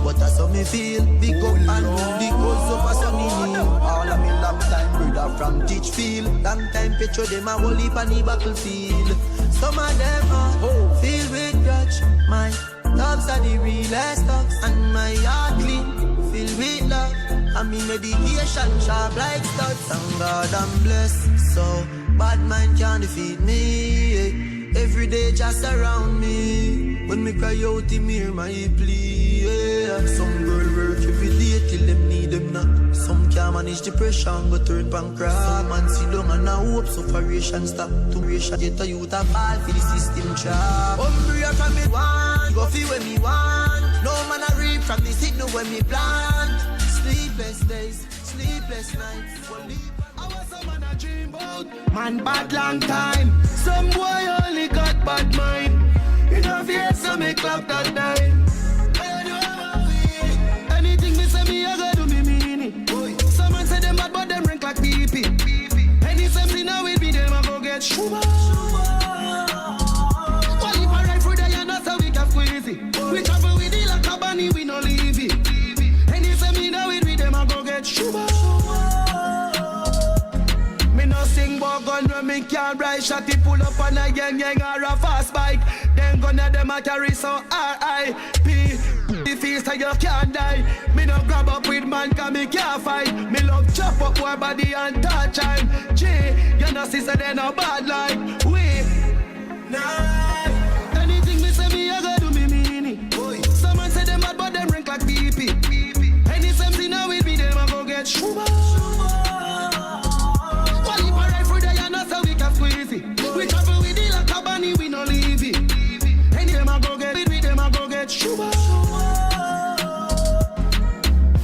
But that's how me feel. Big up and do the goals up a sunny hill. All of me long time brother from Teachfield. Long time picture them a whole heap on the battlefield. Some of them are filled with grudge. My loves are the realest thugs. And my heart clean, filled with love. And me meditation sharp like studs. Thank God I'm blessed. So bad mind can't defeat me. Every day just around me. When me cry out in me, my plea. Some girl work every day till them need them now. Some can't manage depression but turn pancreas. Some man sit down and now hope sufferation stop. To ration get a youth a fall for the system trap. Umbrella from me want, go feel when me want. No man a reap from the signal when me plant. Sleepless days, sleepless nights. I was some man a dream about. Man bad long time. Some boy only got bad mind. You don't fear so me clock that time. Anything me say me I go do me mean it. Some man say them bad but them rank like PP. Any something now with me them I go get shuba. Well if I ride through there you know so we can squeeze it. We travel with it like a bunny we no leave it. Any something now with me them I go get shuba. me can't ride shotty pull up on a gang or a fast bike. Then gonna them a carry so R.I.P. The feast so you can't die. Me no grab up with man cause me can't fight. Me love chop up boy body and touch time. G, you know sister they no bad like we. Nah. Anything me say me I gotta do me mean it. Someone say them mad but them rank like PP. Any same now with me them a go get shuba. While if I ride through there you know so we can squeeze it. We travel with it like a bunny we no leave it. Any them a go get it with them a go get shuba.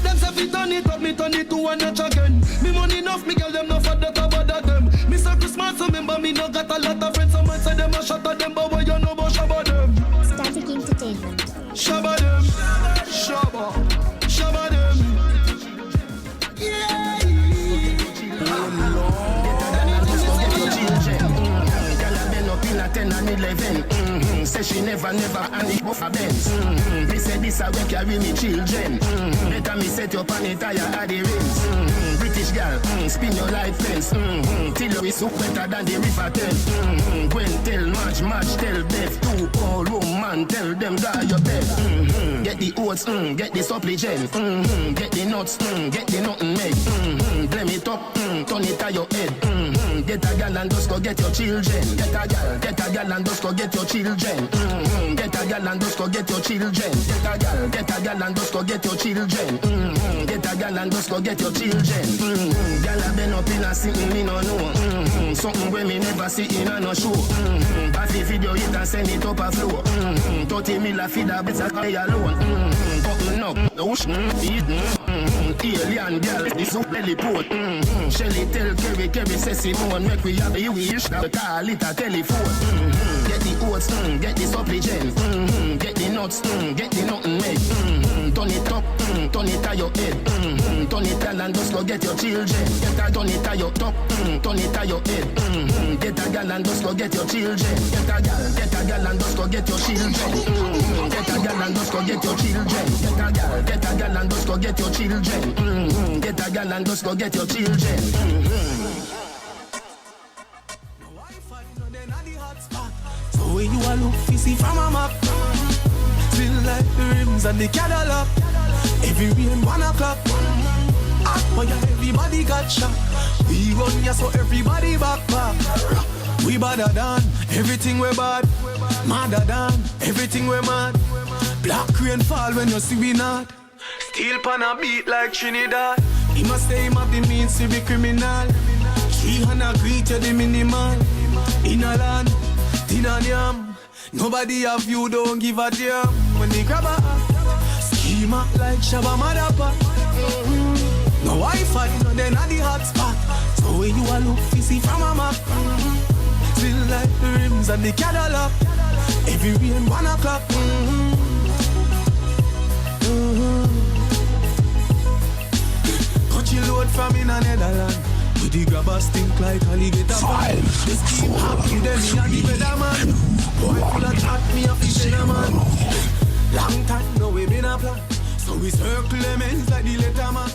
Them say fi turn it up me turn it to one notch again. Me money enough me girl them no for the top of them. Me so Christmas so remember me no got a lot of friends. Someone say them a shot at them but boy you know about shabba them. Static Entertainment. Shabba them. Shabba them. Yeah. In a 10 and 11, say she never and it off a Benz. Me say this a way carry me children. Better me set up on it tire adherence. British girl, spin your life fence. Till you is better than the river Thames. Gwen tell March tell Beth. 2 old woman tell them guy your bed. Get the oats, get the supplicant. Get the nuts, get the nothing made. Blame it up, turn it to your head. Get a gal and just go get your children. Get a gal and just go get your children. Get a gal and just go get your children. Get a gal and just go get your children. Get a gal and just go get your children. Gal a been up in a sitting me no know. Something where me never see in a no show. Pass the video it and send it up a flow. 30 mil a feed a better pay alone. Button up, the whoosh, alien gal, this up belly port. Shelly tell Kerry say Simone make we have a wish. The call it a telephone. Get the oats, get the supplicant. Get the nuts, get the nothing made. Turn it up, turn it to your head. Turn it down and just go get your children. Get a turn it to your top, turn it to your head. Get a gal and just go get your children. Get a gal and just go get your children. Get a gal and just go get your children. Get a gal and just go get your children. Get a gal and just go get your children. So when you a look fishy from a map, still like the rims and the Cadillac. Every rain 1 o'clock. But everybody got shot. We run ya so everybody back. We badder than everything we bad. Madder than everything we mad. Black rain fall when you see we not. Steel pan a beat like Trinidad. He must say him have the means to be criminal. 300 greet you the minimal. In a land, tin and yam. Nobody have you, don't give a damn. When they grab a schema like Shabba Madapa. No Wi-Fi, no then at the hot spot. So when you a look fishy from a map. Still like the rims and the Cadillac. Every rain 1 o'clock. Cut your load from in a Netherlands. With the grabbers stink like alligator. The scheme happy, then me a the weatherman. Boy full of chat, me a fish in a man. Long time, no we been a plan. So we circle them ends like the letterman.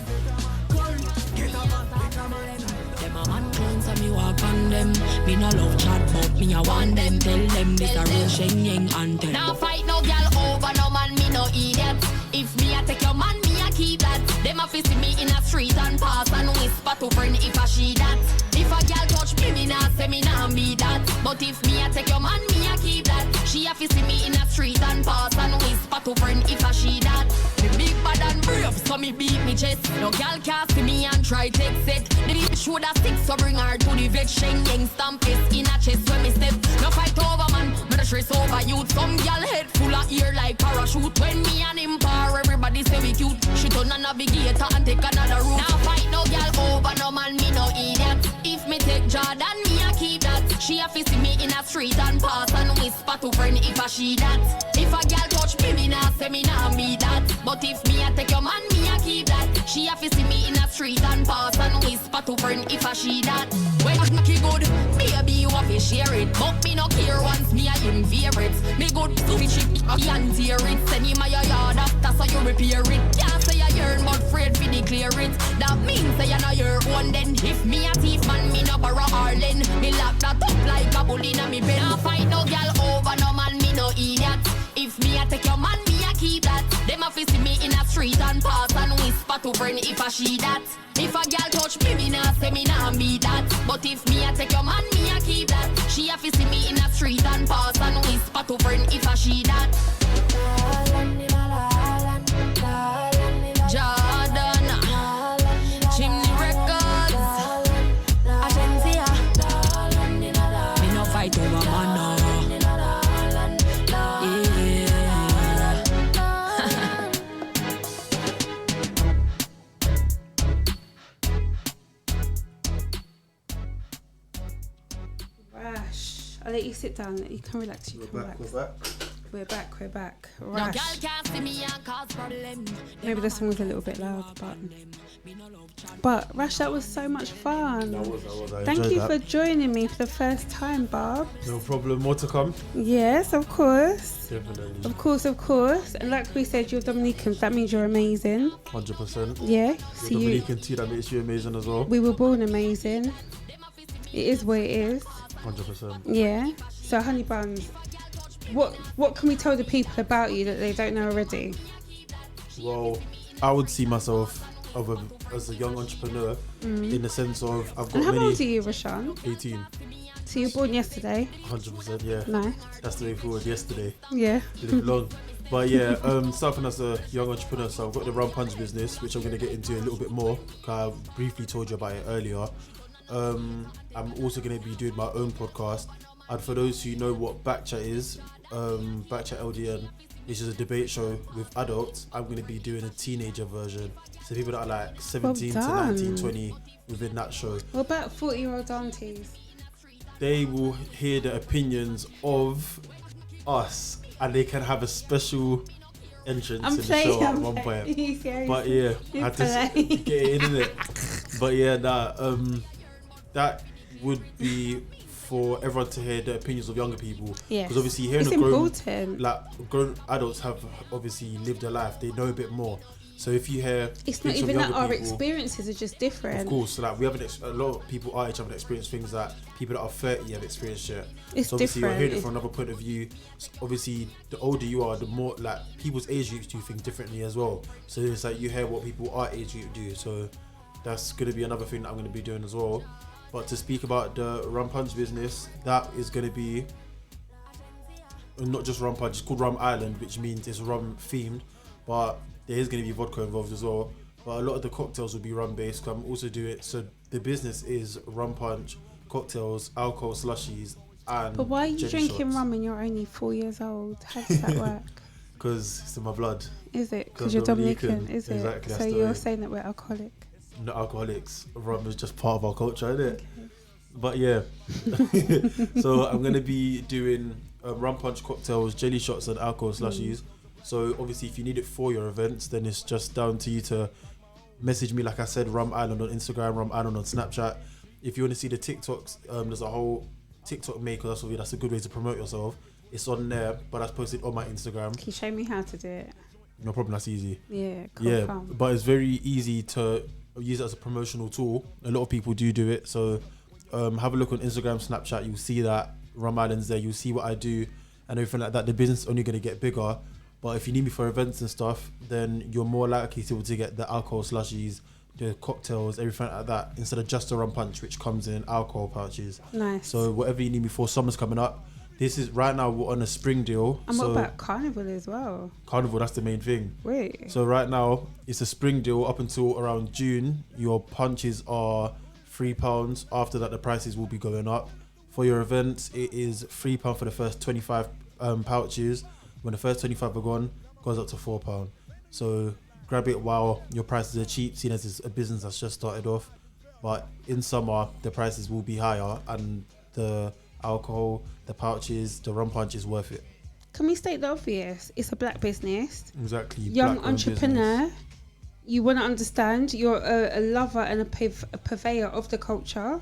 Get a man, make a man. Them a man clones and me walk on them. Me no love chat, but me a want them. Tell them this a real Shenyeng anthem. Now fight no girl over no man, me no idiot. If me a take your man, me a keep that. Them a see me in a street and pass and whisper to friend if a she that. If a girl touch me, me nah say me nah be that. But if me a take your man, me a keep that. She a see me in a street and pass and whisper to friend if a she that. Me big bad and brave, so me beat me chest. No girl can see me and try take set. The bitch should a stick, so bring her to the vet. Shenyeng stamp is in a chest when me step. No fight over man, me no stress over youth. Some girl head full of ear like parachute. When me and him par, everybody say we cute. She turn a navigator and take another route. Now fight no girl over no man, me no idiot. If me take Jordan, me a keep that. She a see me in a street and pass and whisper to friend if a she that. If a girl touch me, me nah say me nah be that. But if me a take your man, me a keep that. She a see me in a street and pass and whisper to friend if a she that. When I make it good, baby you have to share it. But me no care once me a him favorite. Me good to be cheap and tear it. Send him a your yard after so you repair it. Can't say I yearn but afraid for the clear it. That means that you know your own then. If me a thief man, me no borrow Arlen. Me lock that up like a bull in a me bed. Nah fight no girl over no man, me no idiot. If me a take your man, me a keep that. Them a fi see me in a street and pass and whisper to friend if I she that. If a girl touch me, me nah say me nah be that. But if me a take your man, me a keep that. She a fi see me in a street and pass and whisper to friend if I she that. Jordan, Chimney Records, Agencia. Me no fight over man no. Rash, I'll let you sit down. You can relax. You can relax. We're back. Rash. Maybe the song was a little bit loud, but Rash, that was so much fun. That was. Thank you for joining me for the first time, Barb. No problem. More to come. Yes, of course. Definitely. Of course. And like we said, you're Dominican. That means you're amazing. 100%. Yeah. You're Dominican too. That makes you amazing as well. We were born amazing. It is what it is. 100%. Yeah. So, honey buns, what can we tell the people about you that they don't know already? Well, I would see myself as a young entrepreneur in the sense of I've got and how many. old are you, Rashaan? 18. So you were born yesterday? 100%, yeah. Nice. That's the way forward. Yesterday. Yeah. Live long. But yeah, starting as a young entrepreneur, so I've got the rum punch business, which I'm going to get into a little bit more. I briefly told you about it earlier. I'm also going to be doing my own podcast. And for those who know what Backchat is, Backchat LDN, which is a debate show with adults, I'm going to be doing a teenager version. So people that are like 17 to 19, 20 within that show. What about 40-year-old aunties? They will hear the opinions of us and they can have a special entrance in the show at one point. But yeah, I had to get it in it. But yeah, that would be for everyone to hear the opinions of younger people. Yes. Because obviously hearing grown adults have obviously lived their life, they know a bit more. So if you hear, it's not even that our experiences are just different. Of course, so like we haven't. A lot of people our age haven't experienced things that people that are 30 have experienced yet. It's so obviously different. you're hearing it from another point of view. So obviously, the older you are, the more like people's age groups do things differently as well. So it's like you hear what people our age group do. So that's going to be another thing that I'm going to be doing as well. But to speak about the rum punch business, that is going to be not just rum punch. It's called Rum Island, which means it's rum themed, but there is going to be vodka involved as well. But a lot of the cocktails will be rum based. I'm also doing it. So the business is rum punch, cocktails, alcohol slushies, and. But why are you drinking shots. rum when you're only 4 years old? How does that work? Because it's in my blood. Is it? Because you're Dominican, is it? Exactly. So you're saying that we're alcoholic? Not alcoholics. Rum is just part of our culture, isn't it? Okay. But yeah. So I'm going to be doing rum punch cocktails, jelly shots, and alcohol slushies. So obviously, if you need it for your events, then it's just down to you to message me. Like I said, Rum Island on Instagram, Rum Island on Snapchat. If you want to see the TikToks, there's a whole TikTok maker. That's a good way to promote yourself. It's on there, but that's posted on my Instagram. Can you show me how to do it? No problem. That's easy. Yeah. But it's very easy to use it as a promotional tool. A lot of people do it. So have a look on Instagram, Snapchat. You'll see that Rum Island's there. You'll see what I do and everything like that. The business is only going to get bigger. But if you need me for events and stuff, then you're more likely to be able to get the alcohol slushies, the cocktails, everything like that, instead of just a rum punch, which comes in alcohol pouches. Nice. So whatever you need me for, summer's coming up. This is right now we're on a spring deal. And what about Carnival as well? Carnival, that's the main thing. Wait. So right now it's a spring deal up until around June. Your punches are £3. After that, the prices will be going up. For your events, it is £3 for the first 25 pouches. When the first 25 are gone, it goes up to £4. So grab it while your prices are cheap, seeing as it's a business that's just started off. But in summer, the prices will be higher, and the alcohol, the pouches, the rum punch is worth it. Can we state the obvious? It's a black business. Exactly. Young entrepreneur. Business. You want to understand. You're a lover and a purveyor of the culture.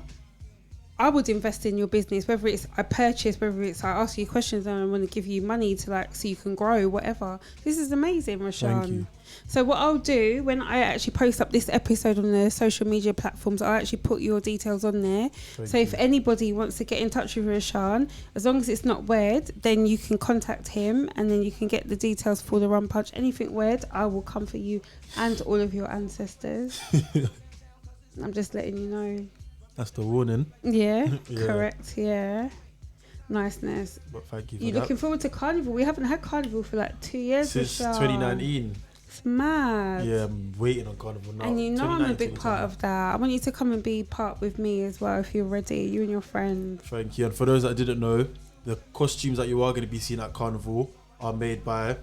I would invest in your business, whether it's I purchase, whether it's I ask you questions and I want to give you money to like so you can grow, whatever. This is amazing, Rashaan. Thank you. So what I'll do when I actually post up this episode on the social media platforms, I'll actually put your details on there. So if anybody wants to get in touch with Rashaan, as long as it's not weird, then you can contact him and then you can get the details for the rum punch. Anything weird, I will come for you and all of your ancestors. I'm just letting you know. That's the warning. Yeah, correct. Yeah. Niceness. But thank you for You're looking forward to Carnival? We haven't had Carnival for like 2 years. Since 2019. It's mad. Yeah, I'm waiting on Carnival now. And you know I'm a big part of that. I want you to come and be part with me as well if you're ready. You and your friend. Thank you. And for those that didn't know, the costumes that you are going to be seeing at Carnival are made by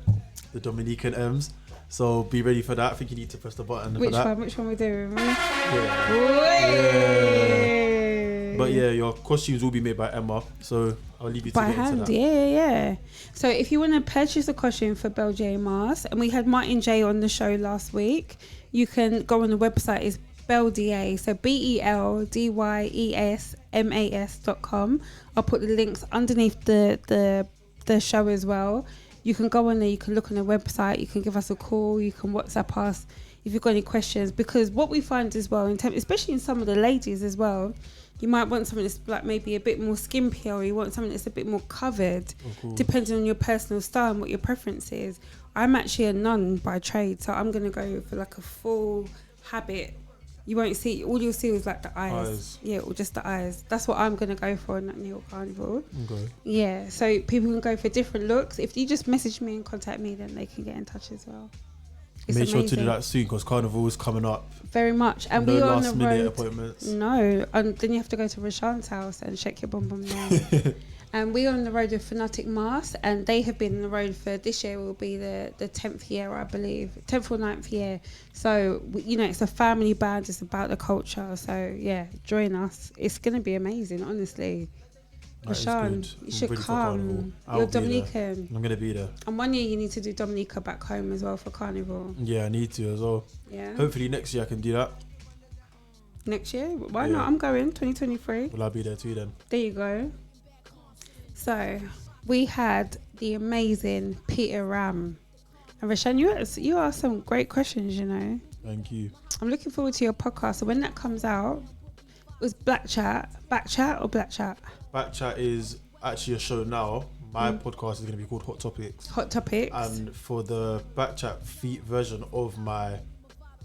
the Dominican Emz. So be ready for that. I think you need to press the button for that. Which one we doing? Yeah. But yeah, your costumes will be made by Emma. So I'll leave you to by get hand. into that. Yeah. So if you want to purchase a costume for Bèl Dyès Mas, and we had Martin J on the show last week, you can go on the website. It's Bèl Dyès, so BELDYESMAS.com. I'll put the links underneath the show as well. You can go on there, you can look on the website, you can give us a call, you can WhatsApp us if you've got any questions. Because what we find as well, especially in some of the ladies as well, you might want something that's like maybe a bit more skimpier, or you want something that's a bit more covered, depending on your personal style and what your preference is. I'm actually a nun by trade, so I'm going to go for like a full habit. You won't see, all you'll see is like the eyes. Yeah, or just the eyes. That's what I'm going to go for in that New York Carnival. Okay. Yeah, so people can go for different looks. If you just message me and contact me, then they can get in touch as well. It's Make sure to amazing. do that soon because Carnival is coming up. Very much. And no we are on last the minute road. appointments. No, and then you have to go to Rashaan's house and check your bum there. And we're on the road with Fanatic Mass, and they have been on the road for this year will be the 10th year, I believe, 10th or 9th year. So it's a family band. It's about the culture. So yeah, join us. It's gonna be amazing, honestly. Rashaan, you should come. You're Dominican. I'm gonna be there. And one year you need to do Dominica back home as well for Carnival. Yeah, I need to as well. Yeah. Hopefully next year I can do that. Next year? Why not? I'm going 2023. Well, I'll be there too then. There you go. So we had the amazing Peter Ram. And Rashaan, you asked some great questions, you know. Thank you. I'm looking forward to your podcast. So when that comes out, it was Back Chat or Black Chat? Back Chat is actually a show now. My podcast is going to be called Hot Topics. Hot Topics. And for the Back Chat version of my...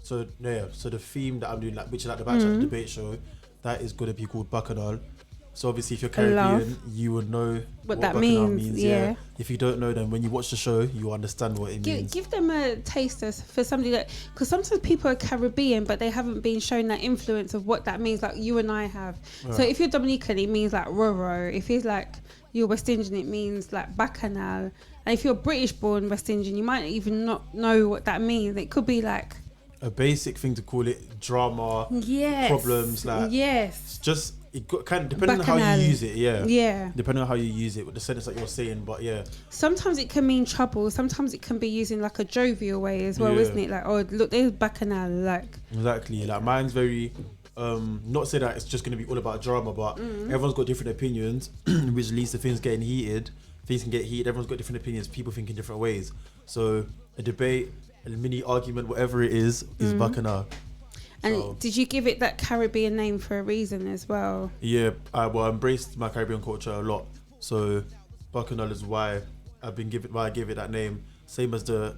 So the theme that I'm doing, which is like the Back Chat debate show, that is going to be called Bacchanal. So obviously if you're Caribbean, you would know what that means. Yeah. If you don't know, then when you watch the show, you understand what it means. Give them a taster for somebody that... Because sometimes people are Caribbean, but they haven't been shown that influence of what that means, like you and I have. Right. So if you're Dominican, it means like Roro. If it's like you're West Indian, it means like Bacchanal. And if you're British-born West Indian, you might even not know what that means. It could be like... a basic thing to call it drama, problems, like... It's just... It kind of depending on how you use it, depending on how you use it with the sentence that you're saying, but sometimes it can mean trouble, sometimes it can be used in like a jovial way as well, isn't it? Like, oh look, there's Bacchanal, like exactly. Like mine's very not say that it's just going to be all about drama, but everyone's got different opinions, which leads to things getting heated. Things can get heated. Everyone's got different opinions. People think in different ways. So a debate, a mini argument, whatever it is Bacchanal. And did you give it that Caribbean name for a reason as well? Yeah, I embraced my Caribbean culture a lot. So Bacchanal is why I gave it that name. Same as the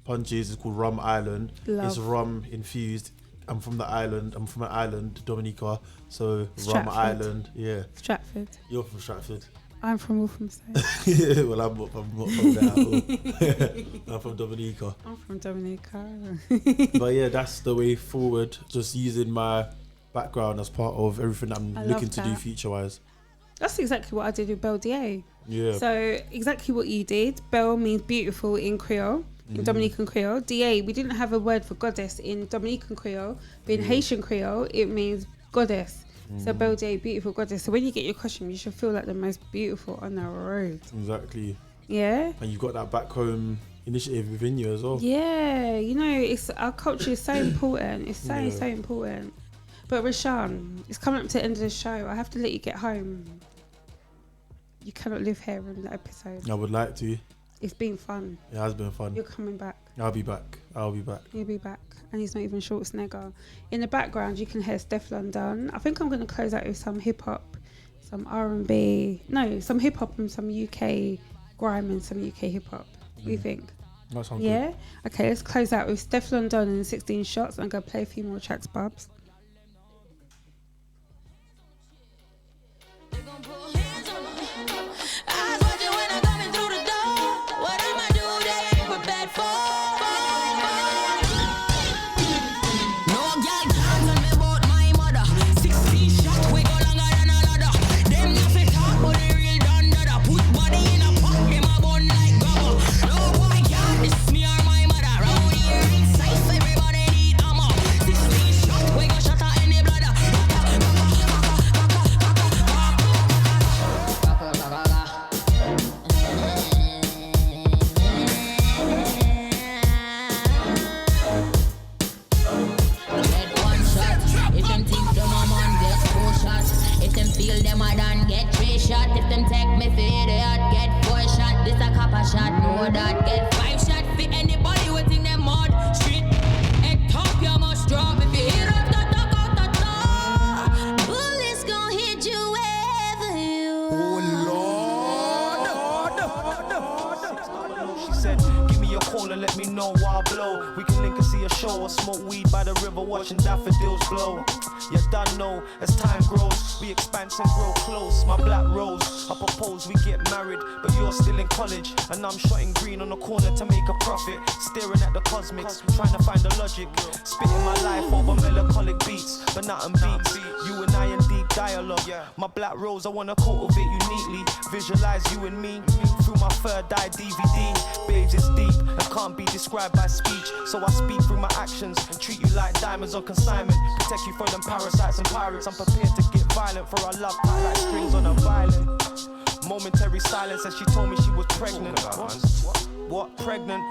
punches, it's called Rum Island. It's rum infused. I'm from an island, Dominica. So Stratford. Rum Island, Stratford. You're from Stratford. I'm from Walthamstow. Well, I'm not from there at all. I'm from Dominica. I'm from Dominica. But yeah, that's the way forward. Just using my background as part of everything that I'm looking to do future-wise. That's exactly what I did with Bèl Dyès. Yeah. So exactly what you did. Bèl means beautiful in Creole, in Dominican Creole. Dyès, we didn't have a word for goddess in Dominican Creole, but in Haitian Creole, it means goddess. So Bèl Dyès, beautiful goddess. So when you get your costume, you should feel like the most beautiful on the road. Exactly. Yeah. And you've got that back home initiative within you as well. Yeah, it's our culture is so important. It's so important. But Rashaan, it's coming up to the end of the show. I have to let you get home. You cannot live here in the episode. I would like to. It's been fun. It has been fun. You're coming back. I'll be back. You'll be back. And he's not even short snagger. In the background, you can hear Steph London. I think I'm going to close out with some hip hop, some R&B. No, some hip hop and some UK grime and some UK hip hop. What do you think? That sounds good. Good. Okay, let's close out with Steph London and 16 Shots. I'm going to play a few more tracks, Bubs. And I'm shotting green on the corner to make a profit. Staring at the cosmics, trying to find the logic. Spitting my life over melancholic beats, but nothing beats you and I in deep dialogue. My black rose, I wanna cultivate uniquely. Visualize you and me through my third eye DVD. Babes, it's deep and can't be described by speech. So I speak through my actions and treat you like diamonds on consignment. Protect you from them parasites and pirates. I'm prepared to get violent for our love, tight like strings on a violin. Momentary silence as she told me she was pregnant. What? Pregnant?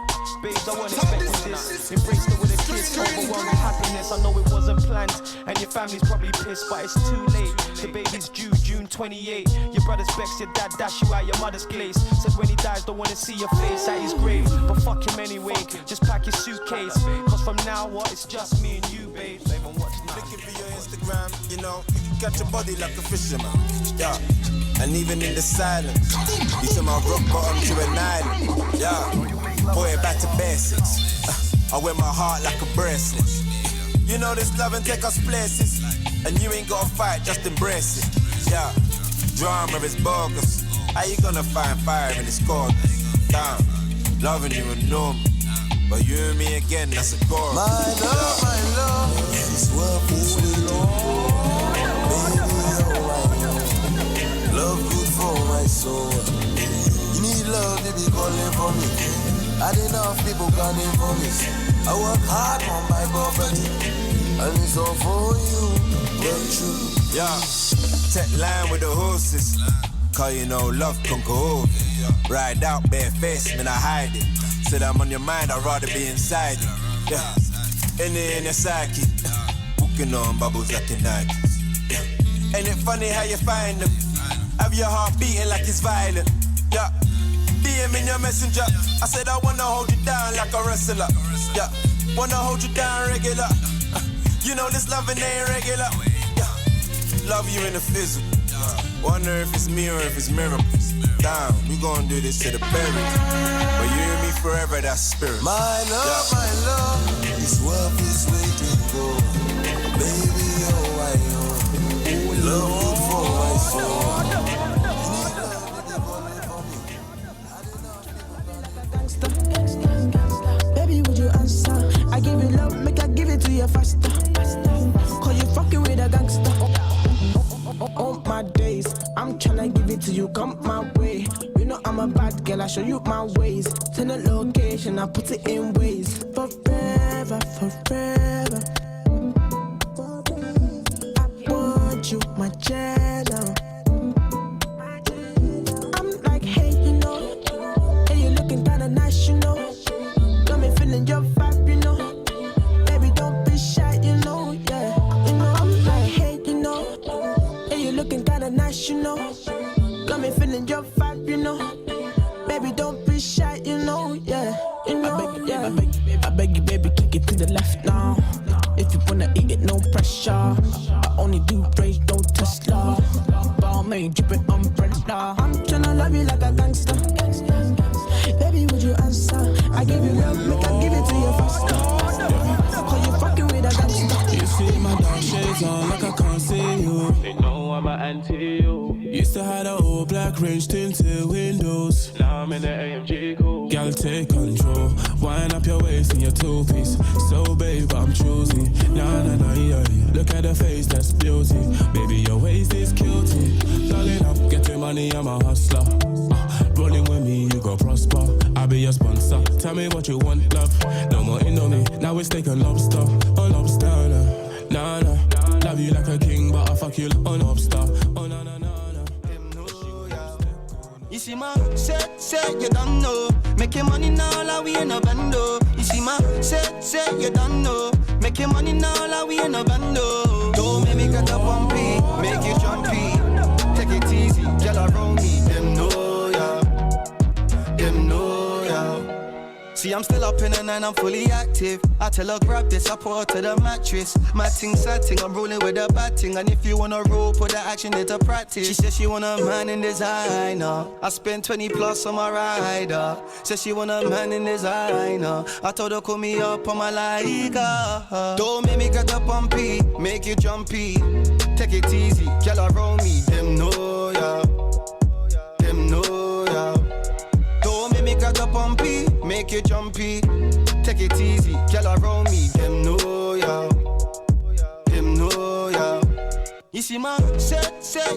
Babes, I wasn't expecting this. Embraced her with a kiss, overwhelming happiness. I know it wasn't planned, and your family's probably pissed, but it's too late. The baby's due June 28. Your brother's vexed, your dad dash you out your mother's place. Said when he dies, don't wanna see your face at his grave. But fuck him anyway, just pack your suitcase. Cause from now on, it's just me and you, babe. Looking for your Instagram, you know, you can catch your body like a fisherman. Yeah. And even in the silence, you turn my rock bottom to an island. Yeah, boy, back to basics. I wear my heart like a bracelet. You know this love and take us places, and you ain't gotta fight, just embrace it. Yeah, drama is bogus. How you gonna find fire in this cold? Damn, loving you and normal, but you and me again, that's a chorus. My love, this world is with love good for my soul. You need love, they be calling for me. I didn't enough people calling for me. I work hard on my property, and it's all for you. But true. Yeah, tech line with the horses. Cause you know love conquer all. Ride out bare face, man I hide it. Said I'm on your mind, I'd rather be inside it. Yeah, in your psyche. Walking on bubbles like a Nike. Ain't it funny how you find them? Have your heart beating like it's violent. Yeah, DM in your messenger. I said I wanna hold you down like a wrestler. Yeah, wanna hold you down regular. You know this loving ain't regular. Yeah, love you in the fizzle. Wonder if it's me or if it's miracles. Damn, we gon' do this to the bury. But you and me forever, that's spirit. My love, this world is waiting for. Baby, oh I know. Love good for my soul. Baby, would you answer? I give you love, make I give it to you faster. Cause you fucking with a gangster. All my days, I'm tryna give it to you, come my way. You know I'm a bad girl, I show you my ways. Send a location, I put it in ways. Forever, forever. I want you, my channel. I'm like, hey, you know. Hey, you looking kinda nice, you know. Got me feeling your vibe, you know. Baby, don't be shy, you know, yeah. You know, I'm like, no. If you wanna eat it, no pressure. I only do rage, don't Tesla. Balmain, dripping umbrella. I'm tryna love you like a gangster. Baby, would you answer? I give you love, make I give it to you faster. Cause you fucking with a gangster. You see my dark shades on like I can't see you. They know I'm an anti-you. Used to have the old black range tinted windows. Now I'm in the AMG cool. Girl, take control. Wind up your waist in your two-piece. So babe, I'm choosing. Nah, nah, nah, yeah, yeah. Look at the face, that's beauty. Baby, your waist is cutie. Darling, up, getting money, I'm a hustler. Rolling with me, you go prosper. I'll be your sponsor. Tell me what you want, love. No more Indomie, now it's steak and lobster. Oh, lobster, nah, nah. Love you like a king, but I fuck you like an lobster. Oh, nah, nah, nah. You see my say you don't know. Making money now like we in a bando. You see my say you don't know. Making money now like we in a bando. Don't make me get up on P, make you jumpy. Take it easy, girl around me. Them know ya, them know ya. See, I'm still up in the night, I'm fully active. I tell her grab this, I put her to the mattress. My ting setting, I'm rolling with the batting. And if you wanna roll, put the action into practice. She said she want a man in designer. I spent 20 plus on my rider. Said she want a man in designer. I told her call me up on my Leica. Don't make me get up on P, make you jumpy. Take it easy, girl around me. Them know ya, them know ya. Don't make me get up on P, make you jumpy. Take it easy, girl around me. Them know ya, them know ya. You see my say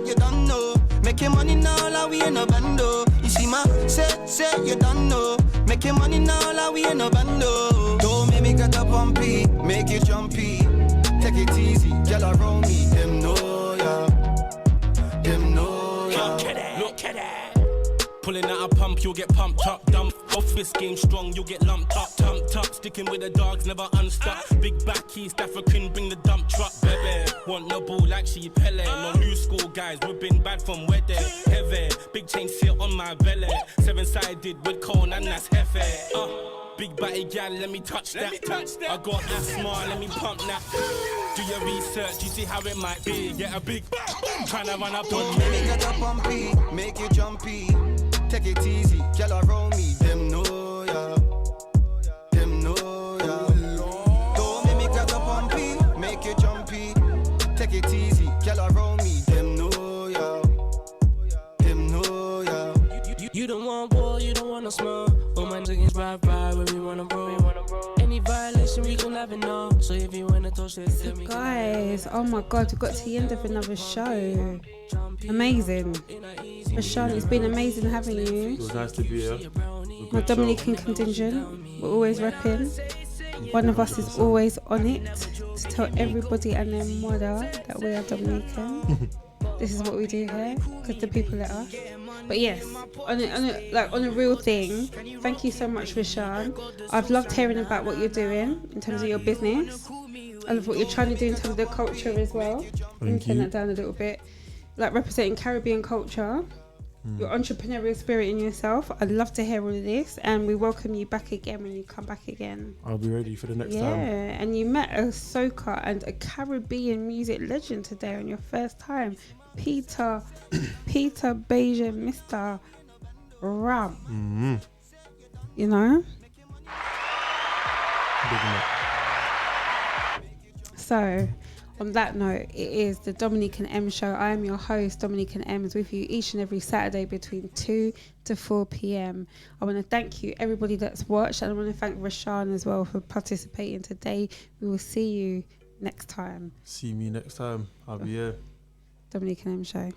you don't know. Making money now like we in a bando. You see my say you don't know. Making money now like we in a bando. Don't make me get up on P, make you jumpy. Take it easy, girl around me. Them know ya, them know ya. Look at that. Pulling out a pump, you'll get pumped up. Dump office game strong, you'll get lumped up. Tumped up, sticking with the dogs, never unstuck. Big back East African, bring the dump truck, baby. Want no ball like she Pele. No new school guys, we've been bad from where they heavy. Big chain sit on my belly. 7-sided with cone and that's heavy. Big body gal, let me touch that. I got asthma, let me pump that. Do your research, you see how it might be. Get a big tryna run up on me. Make me get up on P, make you jumpy. Take it easy, girl around me. Them know ya, them know ya. Don't make me get up on P, make you jumpy. Take it easy, girl around me. Them know ya, them know ya. You don't want war, you don't want no smoke. All my niggas ride when we wanna roll. Any violation we gon' have it now. So if you wanna touch it, tell me. Guys, oh my god, we got to the end of another show. Amazing. Rashaan, it's been amazing having you. It was nice to be here. My Dominican contingent, we're always repping. One of us is always on it to tell everybody and their mother that we are Dominican. This is what we do here because the people let us. But yes, on a real thing, thank you so much, Rashaan. I've loved hearing about what you're doing in terms of your business. I love what you're trying to do in terms of the culture as well. Turn that down a little bit. Like representing Caribbean culture, your entrepreneurial spirit in yourself. I'd love to hear all of this, and we welcome you back again when you come back again. I'll be ready for the next time. Yeah, and you met a soca and a Caribbean music legend today on your first time, Peter Beijing, Mr. Ram. You know. So, on that note, it is the Dominican Emz Show. I am your host, Dominican Emz, with you each and every Saturday between 2 to 4 p.m. I want to thank you, everybody that's watched, and I want to thank Rashaan as well for participating today. We will see you next time. See me next time. I'll be here. Dominican Emz Show.